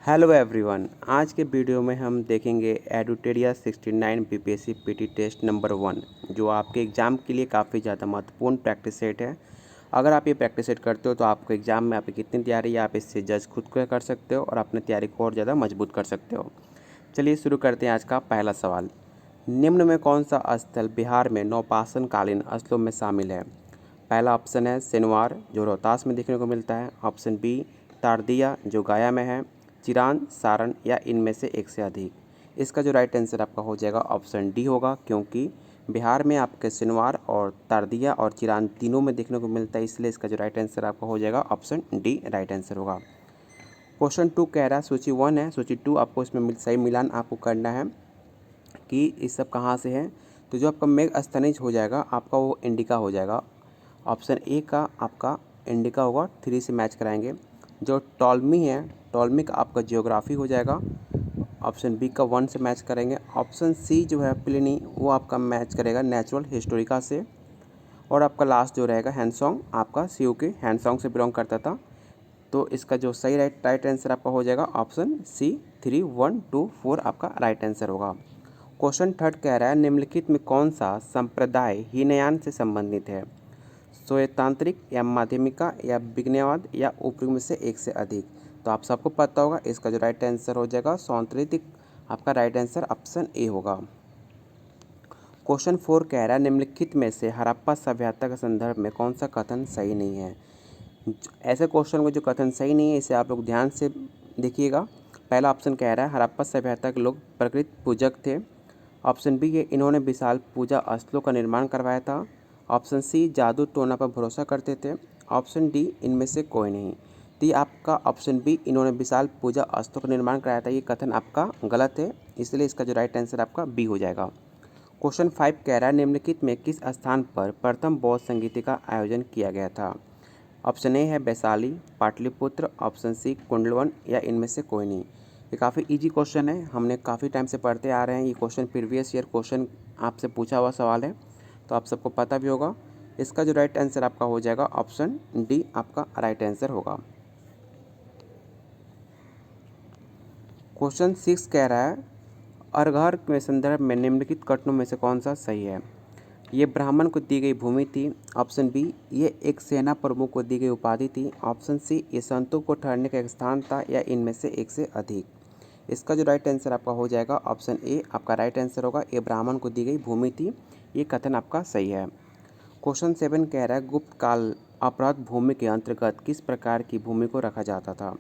Hello everyone, आज के video में हम देखेंगे एडुटेरिया 69 बीपीएससी पीटी टेस्ट नंबर 1 जो आपके एग्ज़ाम के लिए काफ़ी ज़्यादा महत्वपूर्ण प्रैक्टिस सेट है। अगर आप ये प्रैक्टिस सेट करते हो तो आपको एग्ज़ाम में आपकी कितनी तैयारी है आप इससे जज खुद को कर सकते हो और अपनी तैयारी को और ज़्यादा मजबूत कर सकते हो। चलिए शुरू करते हैं आज का पहला सवाल। निम्न में कौन सा स्थल बिहार में नौपाषाण कालीन स्थलों में शामिल है? पहला ऑप्शन है सिनवार जो रोहतास में देखने को मिलता है। ऑप्शन बी तारदिया जो गया में है। चिरान, सारण या इनमें से एक से अधिक। इसका जो राइट आंसर आपका हो जाएगा ऑप्शन डी होगा, क्योंकि बिहार में आपके सिनवार और तारदिया और चिरान तीनों में देखने को मिलता है, इसलिए इसका जो राइट आंसर आपका हो जाएगा ऑप्शन डी राइट आंसर होगा। क्वेश्चन 2 कह रहा है सूची 1 है, सूची 2 आपको इसमें सही मिलान आपको करना है कि इस सब कहाँ से है। तो जो आपका मेघ स्तनिज हो जाएगा आपका वो इंडिका हो जाएगा। ऑप्शन ए का आपका इंडिका होगा, 3 से मैच कराएंगे। जो टॉलमी है, टॉलमी का आपका जियोग्राफी हो जाएगा। ऑप्शन बी का 1 से मैच करेंगे। ऑप्शन सी जो है प्लिनी वो आपका मैच करेगा नेचुरल हिस्टोरिका से। और आपका लास्ट जो रहेगा हैंडसोंग, आपका सीयू के हैंडसोंग से बिलोंग करता था। तो इसका जो सही राइट आंसर आपका हो जाएगा ऑप्शन सी 3, 1, 2, 4 आपका राइट आंसर होगा। क्वेश्चन 3 कह रहा है निम्नलिखित में कौन सा संप्रदाय हीनयान से संबंधित है? स्वयंतांत्रिक या माध्यमिका या विज्ञानवाद या ऊपरी में से एक से अधिक। तो आप सबको पता होगा इसका जो राइट आंसर हो जाएगा सांस्कृतिक, आपका राइट आंसर ऑप्शन ए होगा। क्वेश्चन 4 कह रहा है निम्नलिखित में से हड़प्पा सभ्यता के संदर्भ में कौन सा कथन सही नहीं है? ऐसे क्वेश्चन को जो कथन सही नहीं है इसे आप लोग ध्यान से देखिएगा। पहला ऑप्शन कह रहा है हड़प्पा सभ्यता के लोग प्रकृति पूजक थे। ऑप्शन बी है इन्होंने विशाल पूजा स्थलों का निर्माण करवाया था। ऑप्शन सी जादू टोना पर भरोसा करते थे। ऑप्शन डी इनमें से कोई नहीं। तो ये आपका ऑप्शन बी इन्होंने विशाल पूजा स्थलों का निर्माण कराया था, ये कथन आपका गलत है, इसलिए इसका जो राइट आंसर आपका बी हो जाएगा। क्वेश्चन 5 कह रहा है निम्नलिखित में किस स्थान पर प्रथम बौद्ध संगीति का आयोजन किया गया था? ऑप्शन ए है वैशाली, पाटलिपुत्र। ऑप्शन सी कुंडलवन या इनमें से कोई नहीं। ये काफ़ी इजी क्वेश्चन है, हमने काफ़ी टाइम से पढ़ते आ रहे हैं। ये क्वेश्चन प्रीवियस ईयर क्वेश्चन आपसे पूछा हुआ सवाल है, तो आप सबको पता भी होगा। इसका जो राइट आंसर आपका हो जाएगा ऑप्शन डी आपका राइट आंसर होगा। क्वेश्चन 6 कह रहा है अरघर के संदर्भ में निम्नलिखित कथनों में से कौन सा सही है? ये ब्राह्मण को दी गई भूमि थी। ऑप्शन बी ये एक सेना प्रमुख को दी गई उपाधि थी। ऑप्शन सी ये संतों को ठहरने का एक स्थान था या इनमें से एक से अधिक। इसका जो राइट आंसर आपका हो जाएगा ऑप्शन ए आपका राइट आंसर होगा, ये ब्राह्मण को दी गई भूमि थी, ये कथन आपका सही है। क्वेश्चन 7 कह रहा है गुप्त काल अपराध भूमि के अंतर्गत किस प्रकार की भूमि को रखा जाता था?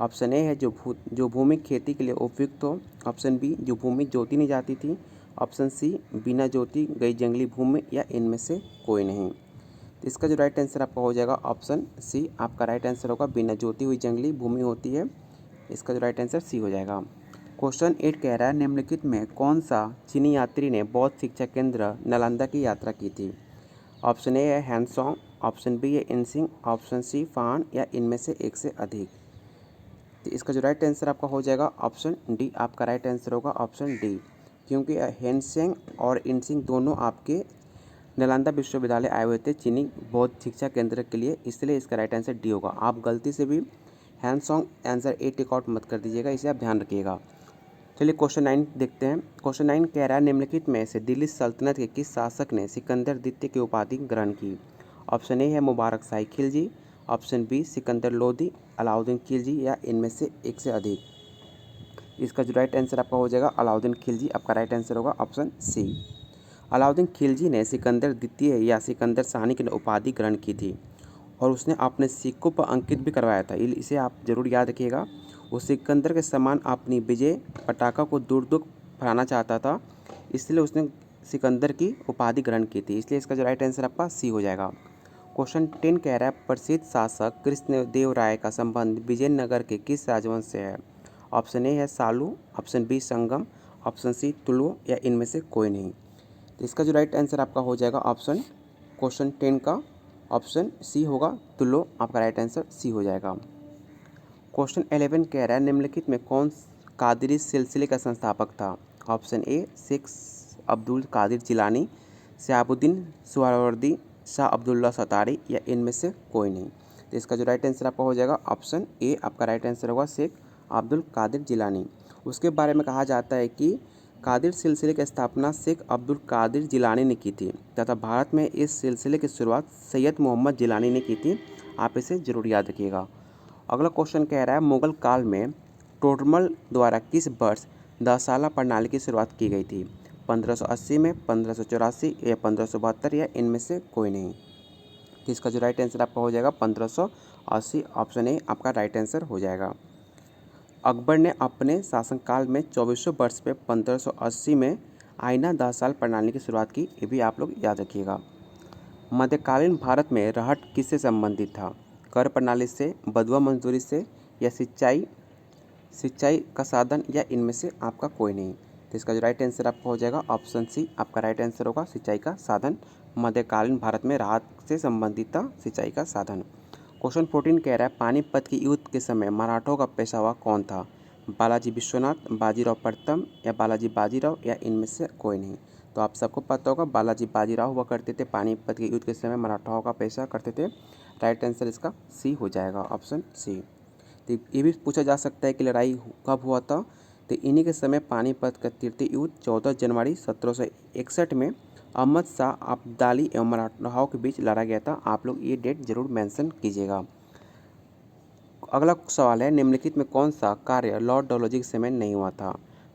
ऑप्शन ए है जो भूमि खेती के लिए उपयुक्त हो। ऑप्शन बी जो भूमि जोती नहीं जाती थी। ऑप्शन सी बिना जोती गई जंगली भूमि या इनमें से कोई नहीं। तो इसका जो राइट आंसर आपका हो जाएगा ऑप्शन सी आपका राइट आंसर होगा, बिना जोती हुई जंगली भूमि होती है, इसका जो राइट आंसर सी हो जाएगा। क्वेश्चन 8 कह रहा है निम्नलिखित में कौन सा चीनी यात्री ने बौद्ध शिक्षा केंद्र नालंदा की यात्रा की थी? ऑप्शन ए है हैंसोंग। ऑप्शन बी है इनसिंग। ऑप्शन सी फान या इनमें से एक से अधिक। तो इसका जो राइट आंसर आपका हो जाएगा ऑप्शन डी आपका राइट आंसर होगा ऑप्शन डी, क्योंकि हैंसेंग और इनसिंग दोनों आपके नालंदा विश्वविद्यालय आए हुए थे चीनी बौद्ध शिक्षा केंद्र के लिए, इसलिए इसका राइट आंसर डी होगा। आप गलती से भी हैंसोंग आंसर ए टिक आउट मत कर दीजिएगा, इसे आप ध्यान रखिएगा। चलिए क्वेश्चन 9 देखते हैं। क्वेश्चन 9 कह रहा है निम्नलिखित में से दिल्ली सल्तनत के किस शासक ने सिकंदर द्वितीय की उपाधि ग्रहण की? ऑप्शन ए है मुबारक शाही खिलजी। ऑप्शन बी सिकंदर लोदी, अलाउद्दीन खिलजी या इनमें से एक से अधिक। इसका जो राइट आंसर आपका हो जाएगा अलाउद्दीन खिलजी, आपका राइट आंसर होगा ऑप्शन सी। अलाउद्दीन खिलजी ने सिकंदर द्वितीय या सिकंदर शाही की उपाधि ग्रहण की थी और उसने अपने सिक्कों पर अंकित भी करवाया था, इसे आप जरूर याद रखिएगा। वो सिकंदर के समान अपनी विजय पताका को दूर दूर फहराना चाहता था, इसलिए उसने सिकंदर की उपाधि ग्रहण की थी, इसलिए इसका जो राइट आंसर आपका सी हो जाएगा। क्वेश्चन 10 कह रहा है प्रसिद्ध शासक कृष्णदेव राय का संबंध विजयनगर के किस राजवंश से है? ऑप्शन ए है सालू। ऑप्शन बी संगम। ऑप्शन सी तुलु या इनमें से कोई नहीं। तो इसका जो राइट आंसर आपका हो जाएगा ऑप्शन क्वेश्चन 10 का ऑप्शन सी होगा, तुलो, आपका राइट आंसर सी हो जाएगा। क्वेश्चन 11 कह रहा है निम्नलिखित में कौन कादरी सिलसिले का संस्थापक था? ऑप्शन ए शेख अब्दुल कादिर जिलानी, शहाबुद्दीन सुहरावर्दी, शाह अब्दुल्ला सतारी या इनमें से कोई नहीं। तो इसका जो राइट आंसर आपका हो जाएगा ऑप्शन ए आपका राइट आंसर होगा शेख अब्दुल कादिर जिलानी। उसके बारे में कहा जाता है कि कादिर सिलसिले की स्थापना शेख अब्दुल कादिर जिलानी ने की थी तथा भारत में इस सिलसिले की शुरुआत सैयद मोहम्मद जिलानी ने की थी। आप इसे जरूर याद रखिएगा। अगला क्वेश्चन कह रहा है मुगल काल में टोडरमल द्वारा किस वर्ष दसाला प्रणाली की शुरुआत की गई थी? 1580 में, 1584 या 1572 या इनमें से कोई नहीं। तो इसका जो राइट आंसर आपका हो जाएगा 1580, ऑप्शन ए आपका राइट आंसर हो जाएगा। अकबर ने अपने शासनकाल में 24वें वर्ष पे 1580 में आईना 10 साल प्रणाली की शुरुआत की, ये भी आप लोग याद रखिएगा। मध्यकालीन भारत में रहट किससे संबंधित था? कर प्रणाली से, बंधुआ मजदूरी से या सिंचाई का साधन या इनमें से आपका कोई नहीं। तो इसका जो राइट आंसर आपका हो जाएगा ऑप्शन सी आपका राइट आंसर होगा, सिंचाई का साधन। मध्यकालीन भारत में राहत से संबंधित था सिंचाई का साधन। क्वेश्चन 14 कह रहा है पानीपत के युद्ध के समय मराठों का पेशवा कौन था? बालाजी विश्वनाथ, बाजीराव प्रथम या बालाजी बाजीराव या इनमें से कोई नहीं। तो आप सबको पता होगा बालाजी बाजीराव हुआ करते थे, पानीपत के युद्ध के समय मराठाओं का पेशा करते थे। राइट आंसर इसका सी हो जाएगा, ऑप्शन सी। तो ये भी पूछा जा सकता है कि लड़ाई कब हुआ था? तो इन्हीं के समय पानीपत का तृतीय युद्ध 14 जनवरी 1761 में अहमद शाह अब्दाली एवं मराठाओं के बीच लड़ा गया था। आप लोग ये डेट जरूर मेंशन कीजिएगा। अगला सवाल है निम्नलिखित में कौन सा कार्य लॉर्ड डलहौजी के समय नहीं हुआ था?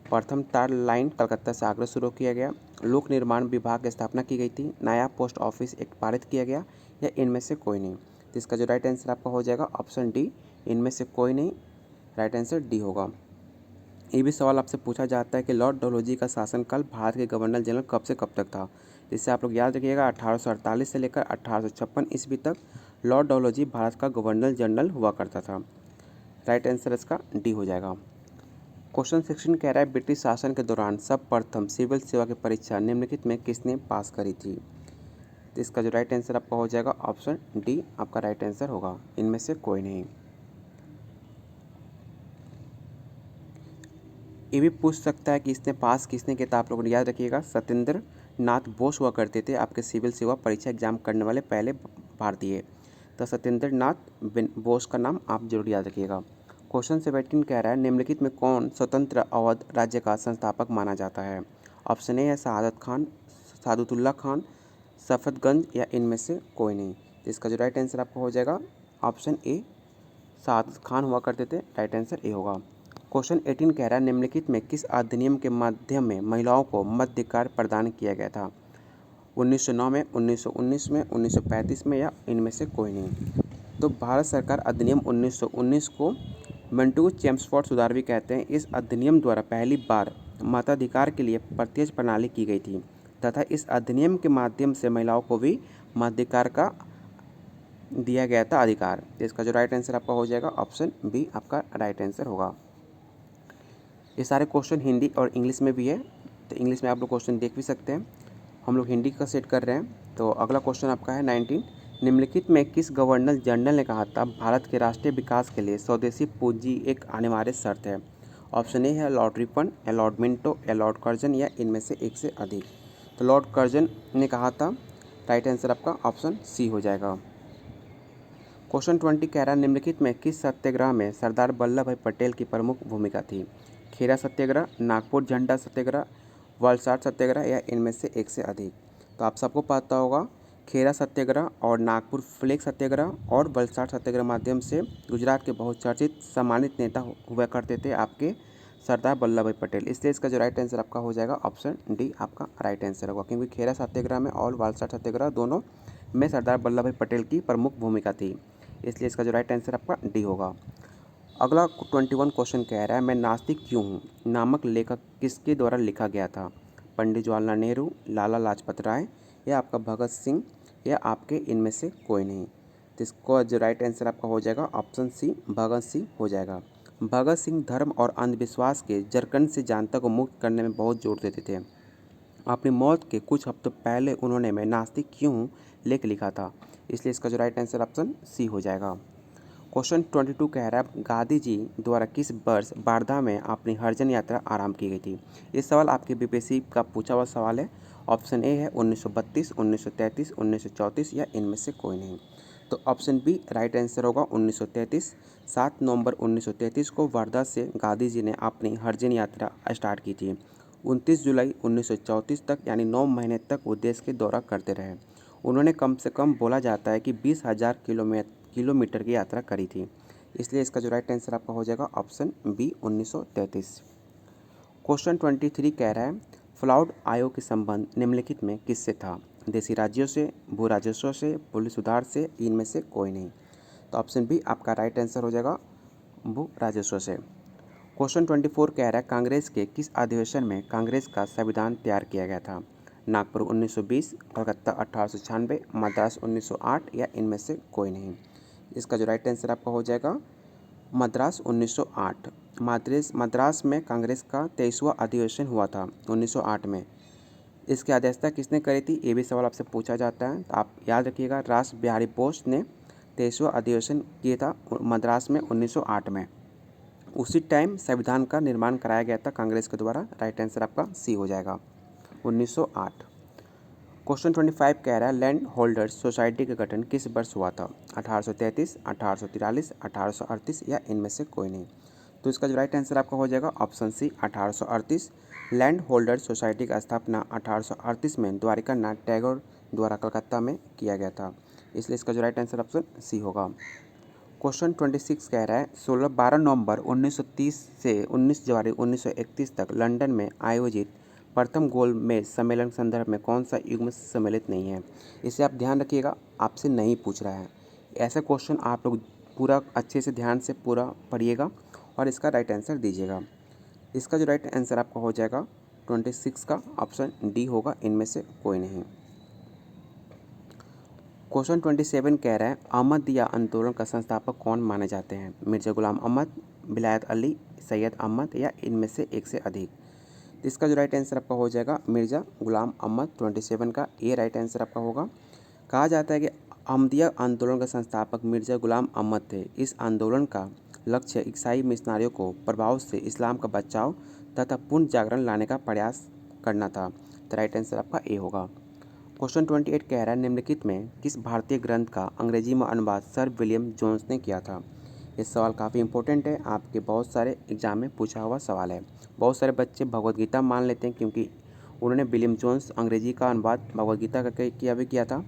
प्रथम तार लाइन कलकत्ता से आगरा शुरू किया गया, लोक निर्माण विभाग की स्थापना की गई थी, नया पोस्ट ऑफिस एक्ट पारित किया गया या इनमें से कोई नहीं। तो इसका जो राइट आंसर आपका हो जाएगा ऑप्शन डी, इनमें से कोई नहीं। राइट आंसर डी होगा। ये भी सवाल आपसे पूछा जाता है कि लॉर्ड डलहौजी का शासनकाल भारत के गवर्नर जनरल कब से कब तक था? इससे आप लोग याद रखिएगा 1848 से लेकर 1856 ईस्वी तक लॉर्ड डलहौजी भारत का गवर्नर जनरल हुआ करता था। राइट आंसर इसका डी हो जाएगा। क्वेश्चन 16 कह रहा है ब्रिटिश शासन के दौरान सर्वप्रथम सिविल सेवा की परीक्षा निम्नलिखित में किसने पास करी थी? तो इसका जो राइट आंसर आपका हो जाएगा ऑप्शन डी आपका राइट आंसर होगा, इनमें से कोई नहीं। ये भी पूछ सकता है कि इसने पास किसने किया, तो आप लोगों ने याद रखिएगा सत्येंद्र नाथ बोस हुआ करते थे आपके सिविल सेवा परीक्षा एग्जाम करने वाले पहले भारतीय। तो सत्येंद्र नाथ बोस का नाम आप जरूर याद रखिएगा। क्वेश्चन 17 कह रहा है निम्नलिखित में कौन स्वतंत्र अवध राज्य का संस्थापक माना जाता है? ऑप्शन ए है शहादत खान, सादुतुल्ला खान, सफदरगंज या इनमें से कोई नहीं। तो इसका जो राइट आंसर आपका हो जाएगा ऑप्शन ए, शहादत खान हुआ करते थे। राइट आंसर ए होगा। क्वेश्चन 18 कह रहा है निम्नलिखित में किस अधिनियम के माध्यम में महिलाओं को मताधिकार प्रदान किया गया था? 1909 में, 1919 में, 1935 में या इनमें से कोई नहीं। तो भारत सरकार अधिनियम 1919 को मंटू चेम्सफोर्ड सुधार भी कहते हैं। इस अधिनियम द्वारा पहली बार मताधिकार के लिए प्रत्यक्ष प्रणाली की गई थी तथा इस अधिनियम के माध्यम से महिलाओं को भी मताधिकार का दिया गया था अधिकार। तो इसका जो राइट आंसर आपका हो जाएगा ऑप्शन बी आपका राइट आंसर होगा। ये सारे क्वेश्चन हिंदी और इंग्लिश में भी है, तो इंग्लिश में आप लोग क्वेश्चन देख भी सकते हैं। हम लोग हिंदी का सेट कर रहे हैं। तो अगला क्वेश्चन आपका है 19, निम्नलिखित में किस गवर्नर जनरल ने कहा था भारत के राष्ट्रीय विकास के लिए स्वदेशी पूंजी एक अनिवार्य शर्त है? ऑप्शन ए है लॉर्ड रिपन या लॉर्ड मिंटो या लॉर्ड कर्जन या इनमें से एक से अधिक। तो लॉर्ड कर्जन ने कहा था। राइट आंसर आपका ऑप्शन सी हो जाएगा। क्वेश्चन 20 कह रहा है निम्नलिखित में किस सत्याग्रह में सरदार वल्लभ भाई पटेल की प्रमुख भूमिका थी? खेरा सत्याग्रह, नागपुर झंडा सत्याग्रह, वलसाड सत्याग्रह या इनमें से एक से अधिक। तो आप सबको पता होगा खेरा सत्याग्रह और नागपुर फ्लैग सत्याग्रह और वलसाड सत्याग्रह माध्यम से गुजरात के बहुचर्चित सम्मानित नेता हुआ करते थे आपके सरदार वल्लभ भाई पटेल। इसलिए इसका जो राइट आंसर आपका हो जाएगा ऑप्शन डी आपका राइट आंसर होगा, क्योंकि खेरा सत्याग्रह में और वलसाड सत्याग्रह दोनों में सरदार वल्लभ भाई पटेल की प्रमुख भूमिका थी। इसलिए इसका जो राइट आंसर आपका डी होगा। अगला 21 क्वेश्चन कह रहा है मैं नास्तिक क्यों हूँ नामक लेखक किसके द्वारा लिखा गया था? पंडित जवाहरलाल नेहरू, लाला लाजपत राय या आपका भगत सिंह या आपके इनमें से कोई नहीं। तो इसको जो राइट आंसर आपका हो जाएगा ऑप्शन सी भगत सिंह हो जाएगा। भगत सिंह धर्म और अंधविश्वास के जरकंड से जनता को मुक्त करने में बहुत जोर देते थे। अपनी मौत के कुछ हफ्तों पहले उन्होंने मैं नास्तिक क्यों हूँ लेख लिखा था। इसलिए इसका जो राइट आंसर ऑप्शन सी हो जाएगा। क्वेश्चन 22 कह रहा है गांधी जी द्वारा किस वर्ष वार्धा में अपनी हरिजन यात्रा आरंभ की गई थी? ये सवाल आपके बीपीएससी का पूछा हुआ सवाल है। ऑप्शन ए है 1932, 1933, 1934 या इनमें से कोई नहीं। तो ऑप्शन बी राइट आंसर होगा 1933। 7 नवंबर 1933 को वर्धा से गांधी जी ने अपनी हरिजन यात्रा स्टार्ट की थी। 29 जुलाई 1934 तक यानी 9 महीने तक वो देश के दौरा करते रहे। उन्होंने कम से कम बोला जाता है कि 20,000 किलोमीटर की यात्रा करी थी। इसलिए इसका जो राइट आंसर आपका हो जाएगा ऑप्शन बी 1933। क्वेश्चन 23 कह रहा है फ्लॉड आयोग के संबंध निम्नलिखित में किससे था? देशी राज्यों से, भू राजस्व से, पुलिस सुधार से, इनमें से कोई नहीं। तो ऑप्शन बी आपका राइट आंसर हो जाएगा भू राजस्व से। क्वेश्चन 24 कह रहा है कांग्रेस के किस अधिवेशन में कांग्रेस का संविधान तैयार किया गया था? नागपुर 1920, कलकत्ता 1896, मद्रास 1908 या इनमें से कोई नहीं। इसका जो राइट आंसर आपका हो जाएगा मद्रास 1908। मद्रास में कांग्रेस का 23वां अधिवेशन हुआ था 1908 में। इसकी अध्यक्षता किसने करी थी, ये भी सवाल आपसे पूछा जाता है, तो आप याद रखिएगा रास बिहारी बोस ने 23वां अधिवेशन किया था मद्रास में 1908 में। उसी टाइम संविधान का निर्माण कराया गया था कांग्रेस के द्वारा। राइट आंसर आपका सी हो जाएगा 1908। क्वेश्चन 25 कह रहा है लैंड होल्डर्स सोसाइटी का गठन किस वर्ष हुआ था? 1833, 1843, 1838 या इनमें से कोई नहीं। तो इसका जो राइट आंसर आपका हो जाएगा option C 1838। Land holders society का स्थापना 1838 में द्वारिका नाथ टैगोर द्वारा कलकत्ता में किया गया था। इसलिए इसका जो राइट आंसर ऑप्शन सी होगा। क्वेश्चन 26 कह रहा है 12 नवंबर 1930 से 19 जनवरी 1931 तक लंदन में आयोजित प्रथम गोलमेज सम्मेलन के संदर्भ में कौन सा युग्म सम्मिलित नहीं है? इसे आप ध्यान रखिएगा, आपसे नहीं पूछ रहा है। ऐसा क्वेश्चन आप लोग पूरा अच्छे से ध्यान से पूरा पढ़िएगा और इसका राइट आंसर दीजिएगा। इसका जो राइट आंसर आपका हो जाएगा 26 का ऑप्शन डी होगा, इनमें से कोई नहीं। क्वेश्चन 27 कह रहा है अहमदिया आंदोलन का संस्थापक कौन माने जाते हैं? मिर्जा गुलाम अहमद, विलायत अली, सैयद अहमद या इनमें से एक से अधिक। इसका जो राइट आंसर आपका हो जाएगा मिर्जा गुलाम अहमद। 27 का ये राइट आंसर आपका होगा। कहा जाता है कि अहमदिया आंदोलन का संस्थापक मिर्जा गुलाम अहमद थे। इस आंदोलन का लक्ष्य ईसाई मिशनारियों को प्रभाव से इस्लाम का बचाव तथा पुनः जागरण लाने का प्रयास करना था। तो राइट आंसर आपका ए होगा। क्वेश्चन 28 कह रहा है निम्नलिखित में किस भारतीय ग्रंथ का अंग्रेजी में अनुवाद सर विलियम जोन्स ने किया था? ये सवाल काफ़ी इंपॉर्टेंट है, आपके बहुत सारे एग्जाम में पूछा हुआ सवाल है। बहुत सारे बच्चे भगवद गीता मान लेते हैं क्योंकि उन्होंने विलियम जोन्स अंग्रेजी का अनुवाद भगवद गीता का किया था।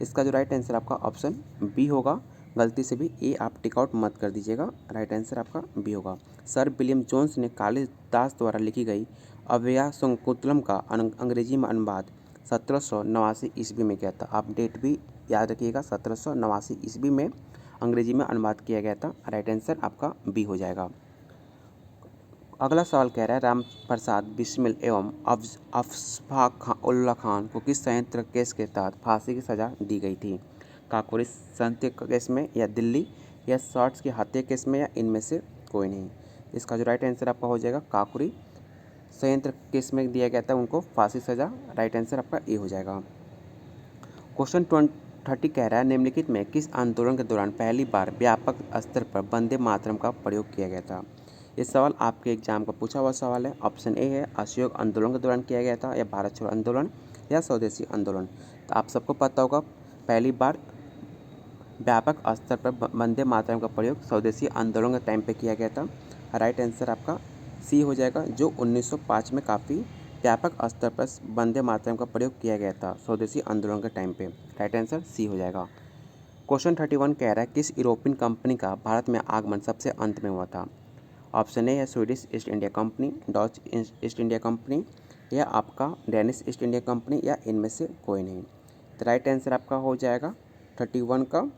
इसका जो राइट आंसर आपका ऑप्शन बी होगा। गलती से भी ए आप टिक आउट मत कर दीजिएगा, राइट आंसर आपका बी होगा। सर विलियम जोन्स ने कालिदास द्वारा लिखी गई अव्यया शकुंतलम का अंग्रेजी में अनुवाद 1789 ईस्वी में किया था। आप डेट भी याद रखिएगा, 1789 ईस्वी में अंग्रेजी में अनुवाद किया गया था। राइट आंसर आपका बी हो जाएगा। अगला सवाल कह रहा है राम प्रसाद बिस्मिल एवं अफस्फा उल्ला खान को किस संयंत्र केस के तहत फांसी की सज़ा दी गई थी? काकोरी संयंत्र केस में या दिल्ली या शॉर्ट्स की हत्या केस में या इनमें से कोई नहीं। इसका जो राइट आंसर आपका हो जाएगा काकोरी संयंत्र केस में दिया गया था उनको फांसी सज़ा। राइट आंसर आपका ए हो जाएगा। क्वेश्चन 30 कह रहा है निम्नलिखित में किस आंदोलन के दौरान पहली बार व्यापक स्तर पर वंदे मातरम का प्रयोग किया गया था? ये सवाल आपके एग्जाम का पूछा हुआ सवाल है। ऑप्शन ए है असहयोग आंदोलन के दौरान किया गया था या भारत छोड़ो आंदोलन या स्वदेशी आंदोलन। तो आप सबको पता होगा पहली बार व्यापक स्तर पर वंदे मातरम का प्रयोग स्वदेशी आंदोलन के टाइम पे किया गया था। राइट आंसर आपका सी हो जाएगा, जो 1905 में काफ़ी व्यापक स्तर पर वंदे मातरम का प्रयोग किया गया था स्वदेशी आंदोलन के टाइम पे। राइट आंसर सी हो जाएगा। क्वेश्चन 31 कह रहा है किस यूरोपियन कंपनी का भारत में आगमन सबसे अंत में हुआ था? ऑप्शन ए है Swedish east India company, Dutch east India company या आपका डेनिश ईस्ट इंडिया कंपनी या इनमें से कोई नहीं। तो राइट आंसर आपका हो जाएगा 31 का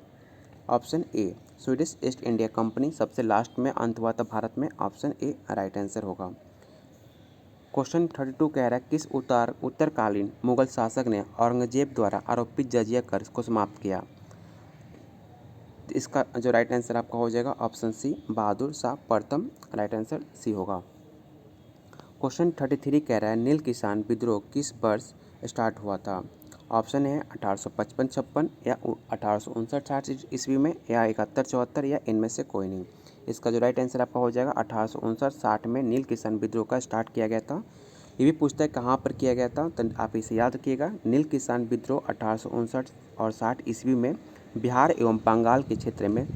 option A Swedish east India company सबसे लास्ट में अंत हुआ था भारत में। ऑप्शन ए राइट आंसर होगा। क्वेश्चन 32 कह रहा है किस उत्तरकालीन मुगल शासक ने औरंगजेब द्वारा आरोपित जजिया कर को समाप्त किया? इसका जो राइट आंसर आपका हो जाएगा ऑप्शन सी बहादुर शाह प्रथम। राइट आंसर सी होगा। क्वेश्चन 33 कह रहा है नील किसान विद्रोह किस वर्ष स्टार्ट हुआ था? ऑप्शन है 1855-56 या 1859-60 ईस्वी में या 71-74 या इनमें से कोई नहीं। इसका जो राइट आंसर आपका हो जाएगा 1859-60 में नील किसान विद्रोह का स्टार्ट किया गया था। ये भी पूछता है कहाँ पर किया गया था, तो आप इसे याद रखिएगा। नील किसान विद्रोह 1859 और 60 ईस्वी में बिहार एवं बंगाल के क्षेत्र में